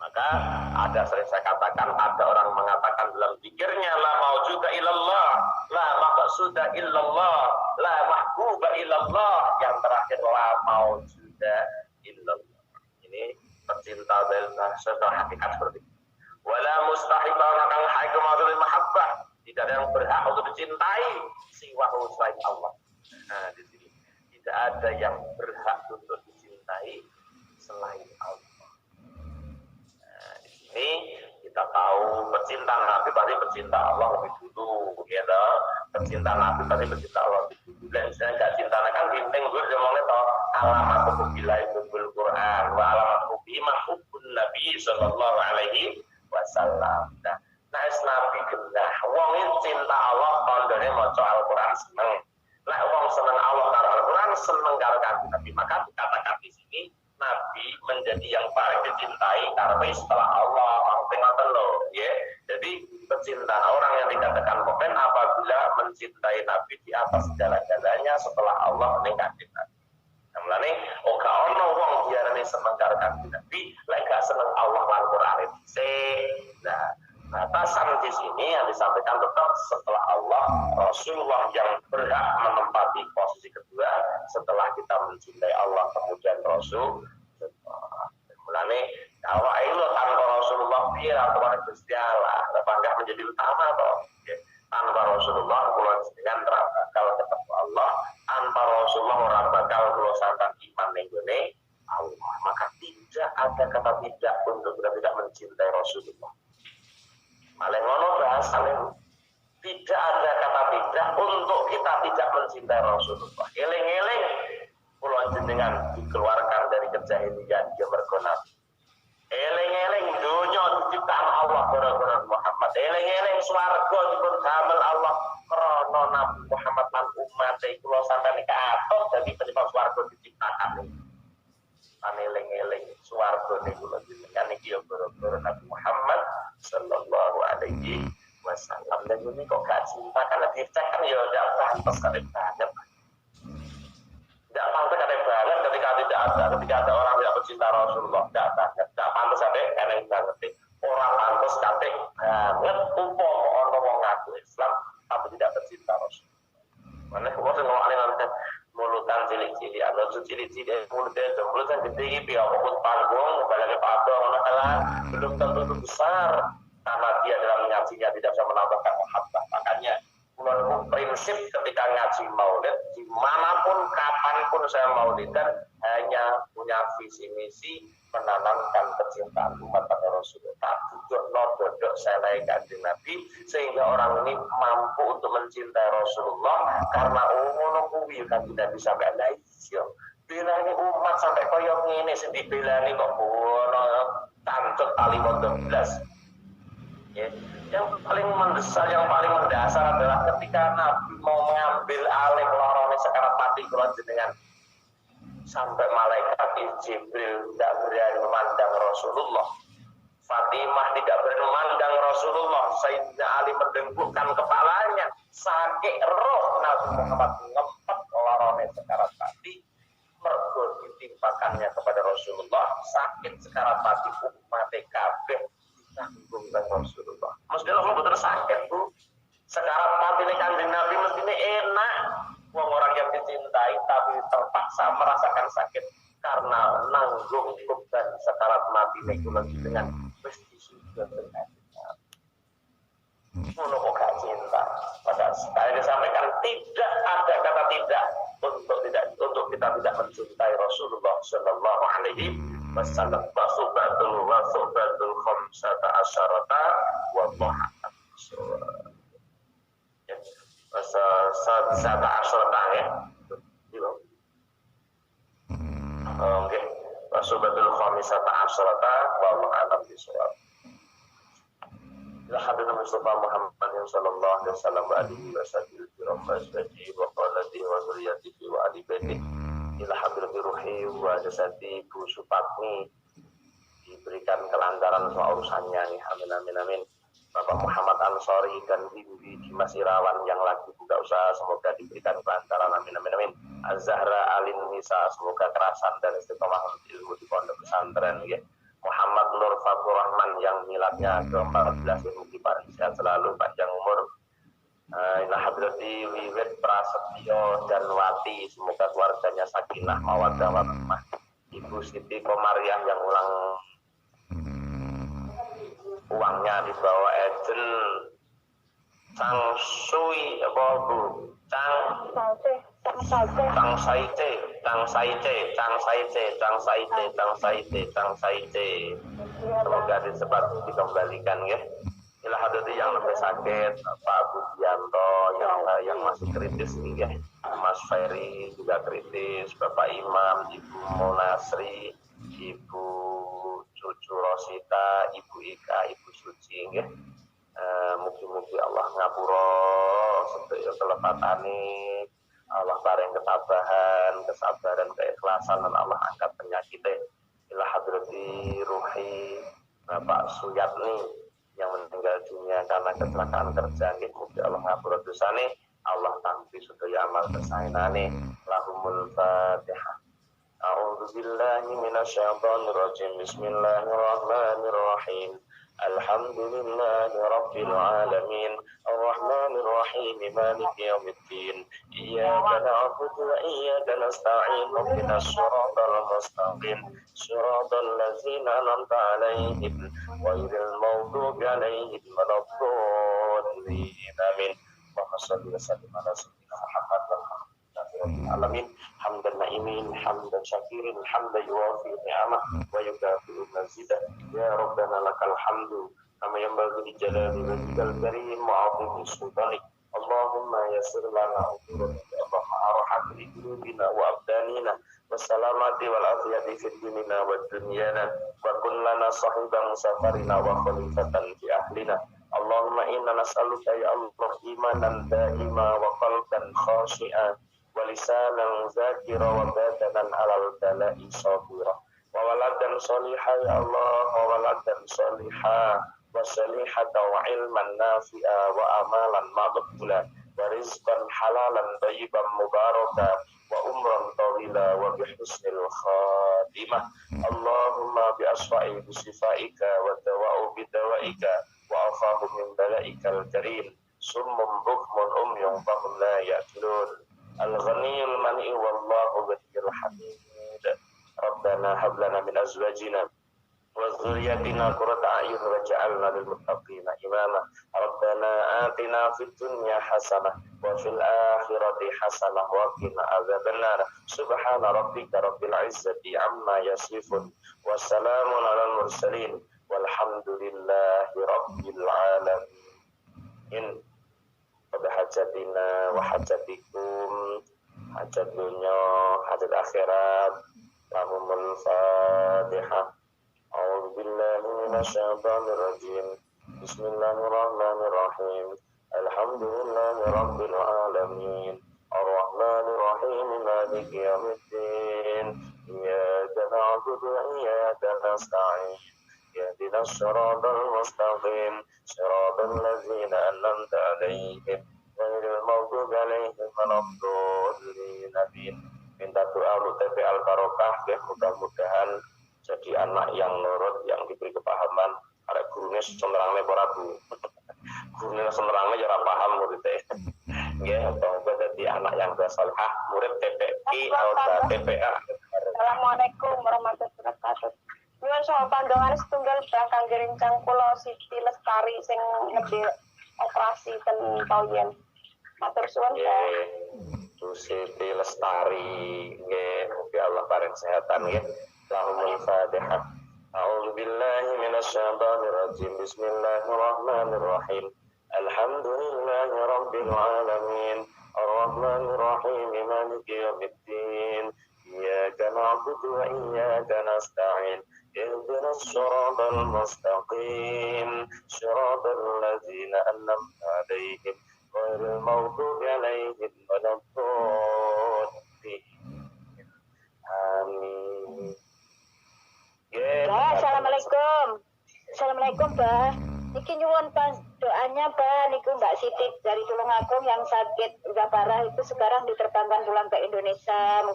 Maka ada sering saya katakan, ada orang mengatakan dalam pikirnya la maujuda illallah, la maqsuda illallah, la mahbuba illallah, yang terakhir la maujuda illallah. Ini tercinta dari secara hakikat seperti itu. Wala mustahibah nakang haqqu ma'zul mahabbah, tidak ada yang berhak untuk dicintai siwahu selain Allah. Nah, di sini tidak ada yang berhak untuk dicintai selain Allah. Ini kita tahu pecinta Nabi pasti pecinta Allah lebih dulu, ya toh. Pecinta Nabi pasti pecinta Allah lebih dulu. Dan saya nggak cinta kan penting gue ngomongnya toh alamat hubbila ibul Quran wa alamat hubbima hubbun Nabi sallallahu alaihi wasallam. Nah, Nabi genah wong cinta Allah kondone maca Al-Qur'an seneng. Lah wong seneng Allah karo Al-Qur'an seneng karo Nabi. Maka dikatakan di sini Nabi menjadi yang paling dicintai karena setelah Allah ngoten lho, ya. Jadi pecinta orang yang dikatakan mukmin apabila mencintai Nabi di atas segala-galanya setelah Allah ningkatin Nabi. Namanya oga ono wong diarani seneng karo Nabi, lek gak seneng Allah lan Qur'an iki. Nah, batasan di sini yang disampaikan tetap setelah Allah, Rasulullah yang berhak menempati posisi kedua setelah kita mencintai Allah kemudian Rasul. Mulane awak itu tanpa Rasulullah biar atau Gusti Allah, bangga menjadi utama toh. Tanpa Rasulullah kula dengan bakal ketemu Allah, tanpa Rasulullah ora bakal kula sampeyan iman ning gone Allah. Maka tidak ada kata tidak untuk kita tidak mencintai Rasulullah. Malah ngono bahasane tidak ada kata tidak untuk kita tidak mencintai Rasulullah. Eling-eling kula jenengan dikeluarkan dari kejahilian dia mergo Nabi. Eling-eling dunya diciptakan Allah gara-gara Muhammad. Eling-eling swarga dipun damel Allah krana Nabi Muhammad lan umat e kula sampeyan katon dadi penyebab swarga diciptakan. Eling-eling swarga niku lho jenengan iki ya gara-gara Nabi Muhammad sallallahu alaihi wasallam. Dan ini kok gak cinta karena dicek kan ya ndak pantes kate banget. Tidak pantas ada banget ketika ada orang yang pecinta Rasulullah, tidak pantas ada yang banget. Orang pantas kate banget umpama orang wong ngaku Islam tapi tidak pecinta Rasulullah. Mana kok sing ngomongane mulutan cilik-cilik, ana cilik-cilik mulutnya jembulutan gede iki ya fokus panggung balane padha ngono kala belum tentu besar karena dia dalam ngajinya tidak bisa menambahkan mahabbah. Makanya menurut prinsip ketika ngaji maulid dimanapun kapanpun saya maulidan hanya punya visi misi menanamkan kecintaan umat pada Rasulullah. Tak tujuan dodok selai kanjeng Nabi sehingga orang ini mampu untuk mencintai Rasulullah karena ngono kuwi kanjeng Nabi sampai ana iya belani umat sampai koyo ngene sing dibelani kok ono tancuk tali pondok blas. Ya, yang paling mendasar, yang paling mendasar adalah ketika Nabi mau mengambil alih lorone sekarat mati kula jenengan sampai malaikat Jibril tidak berani memandang Rasulullah. Fatimah tidak berani memandang Rasulullah. Sayyidina Ali mendengkukkan kepalanya. Sakit roh Nabi Muhammad ngempet lorone sekarat mati. Mergo ditimpakannya kepada Rasulullah. Sakit sekarat mati umat kabeh ditanggung Rasulullah. Mestinya Allah betul sakit bu. Sekarat mati ini kanjeng Nabi mestinya enak. Wong orang yang dicintai tapi terpaksa merasakan sakit karena nanggung beban sekarat mati niku dengan wis disudah dengan ngono kok gak cinta. Pada sekali disampaikan tidak ada kata tidak untuk kita tidak mencintai Rasulullah Shallallahu Alaihi Wasallam. Wasubatul khamsata asyarata wa dhahakat. Sata asyarata ya. Oke. Wasubatul khamisata asyarata wa a'lam bishawab. Ya Habibur Mustafa Muhammad sallallahu alaihi wasallam wa alihi wa sahbihi wa qalati wa zuriyatihi wa ali baiti. Ila hadrati ruhi wa jasadi Bu Supatmi diberikan kelancaran soal urusannya nih. Amin amin amin. Bapak Muhammad Ansori dan Bibi Dimas Irawan yang lagi buka usaha semoga diberikan kelancaran. Amin amin amin. Az-Zahra Alin Nisa semoga kerasan dan istiqomah ilmu di pondok pesantren ya. Muhammad Nur Fatur Rahman yang miladnya ke-14 ilmu kiparin sehat selalu panjang umur. Ila hadrati Wiwit Prasetyo dan Wati semoga keluarganya sakinah mawaddah warahmah. Ibu Siti Komariah yang ulang uangnya dibawa agent Cang Sui apa Bu? Cang Saice. Semoga disebat dikembalikan ya. Ila hadrati yang lebih sakit Pak Budianto yang masih kritis nih ya. Mas Ferry juga kritis, Bapak Imam, Ibu Monasri, Ibu Cucu Rosita, Ibu Ika, Ibu Suci ya. Mugi-mugi Allah ngapura sedaya kelepatane, Allah bareng ketabahan, kesabaran, keikhlasan dan Allah angkat penyakitnya. Ila hadrati ruhi Bapak Suyatni yang meninggal dunia karena kecelakaan kerja. Mugi Allah ngapura dosane, Allah tampi sedaya amal kesaenane. Lahumul Fatihah. A'udzu billahi minasyaitonir rajim. Bismillahirrahmanirrahim. Alhamdulillahi rabbil alamin. Arrahmanir rahim. Maliki yaumiddin. Iyyaka na'budu wa iyyaka nasta'in. Ihdinas siratal mustaqim. Siratal ladzina an'amta 'alaihim ghairil maghdubi 'alaihim waladdallin. Amin. Allahumma shalli wa sallim ala sayyidina Muhammad alamin hamdan na'imin hamdan syakirin hamdan yuwafi ni'amah wa yukafi'u mazidah ya rabbana lakal hamdu kama yanbaghi li jalali wajhikal karim wa 'azimi sultanik. Allahumma yassir lana umurana Allahumma arham li qulubina wa abdanina wassalamati wal afiyati fid dinina wa dunyana wa kun lana sahiban safarina wa khalifatan fi ahlina. Allahumma inna nas'aluka ya Allah imanan daima wa qalban khashi'an wa lisanan zakira wa badanan alal bala'i sabira wa waladan salihah ya Allah wa waladan salihah wa salihata wa ilman nafi'a wa amalan maqbula wa rizqan halalan thayyiban mubaraka wa umran tawila wa bihusnil khatimah. Allahumma bi asfa'i bi sifaika wa dawa'u bi dawa'ika wa afahu min bala'ikal karim summum bukmun umyun fahum la ya'qilun. Al-Ghaniyul Mani'u wallahu ghafurur hamid. Rabbana hab lana min azwajina wa dhurriyyatina qurrata a'yun waj'alna lil muttaqina imama. Rabbana atina fid dunya hasanah wa fil akhirati hasanah wa qina adzabannar. Subhana rabbika rabbil izzati amma yasifun wa salamun alal mursalin walhamdulillahi rabbil alamin. Pada hajatina wa hajatikum, hajat dunya, hajat akhirat. Lahumul Fatihah. A'udzu billahi minasyaitonir rajim. Bismillahirrahmanirrahim. Alhamdulillahi rabbil alamin. Ar-Rahmanir Rahim. Maliki yaumiddin. Iyyaka na'budu wa iyyaka nasta'in. Ihdinas siratal mustaqim. Siratal ladzina an'amta 'alaihim ghairil maghdubi 'alaihim waladdallin. Amin. Minta doa untuk TPL Barokah ya, mudah-mudahan jadi anak yang nurut, yang diberi kepahaman. Ada gurunya senerangnya para bu, gurunya senerangnya jarang paham muridnya. Ya, semoga jadi anak yang bersalihah, murid TPI atau TPA. Assalamualaikum warahmatullahi wabarakatuh. Nyuwun saha pandangan setunggal bakal gerincang kula Siti Lestari sing ngedil operasi ten Pauyen. Matur suwun, Pak. Siti Lestari, mugi Allah paring kesehatan ya. Lahumul Fatihah. A'udzu billahi minasyaitonir rajim. Bismillahirrahmanirrahim. Alhamdulillahi rabbil alamin. Ar-Rahmanir Rahim. Maliki yaumiddin. Iyyaka na'budu wa iyyaka nasta'in. Ihdinas siratal mustaqim. Siratal ladzina an'amta 'alaihim ghairil maghdubi alaihim waladdallin. Amin. Assalamualaikum. Assalamualaikum, Mbak. Niki nyuwun pas doanya, Mbak. Niku Mbak Siti dari Tulungagung yang sakit udah parah itu sekarang diterbangkan pulang ke Indonesia.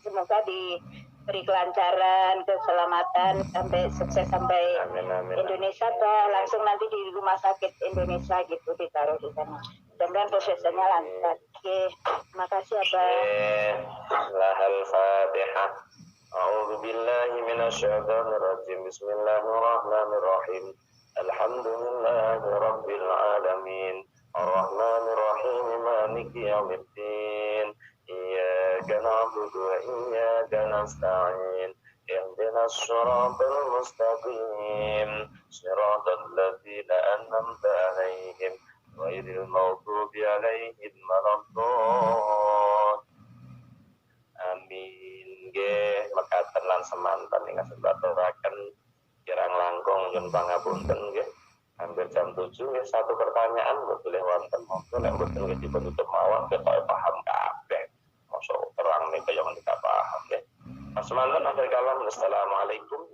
Semoga diberi kelancaran, keselamatan sampai sukses sampai Indonesia, Mbak. Langsung nanti di rumah sakit Indonesia gitu ditaruh di sana. Mudah-mudahan prosesnya lancar. Oke, terima kasih ya, Mbak. Lahal Fatihah. A'udzu billahi minasyaitonir rajim. Bismillahirrahmanirrahim. Alhamdulillahi rabbil alamin. Ar-Rahmanir Rahim. Maliki yaumiddin. Iyyaka na'budu wa iyyaka nasta'in. Ihdinas siratal mustaqim. Siratal ladzina an'amta 'alaihim ghairil maghdubi alaihim waladdallin. Amin. Nggih, mekaten lan semanten ing sebataken kirang langkung nyuwun pangapunten nggih. Hampir jam 7 nggih, satu pertanyaan boleh wonten monggo nek mboten nggih ditutup mawon ketok paham kabeh. Mosok terang nek kaya nggih paham nggih. Semanten akhir kalam. Assalamualaikum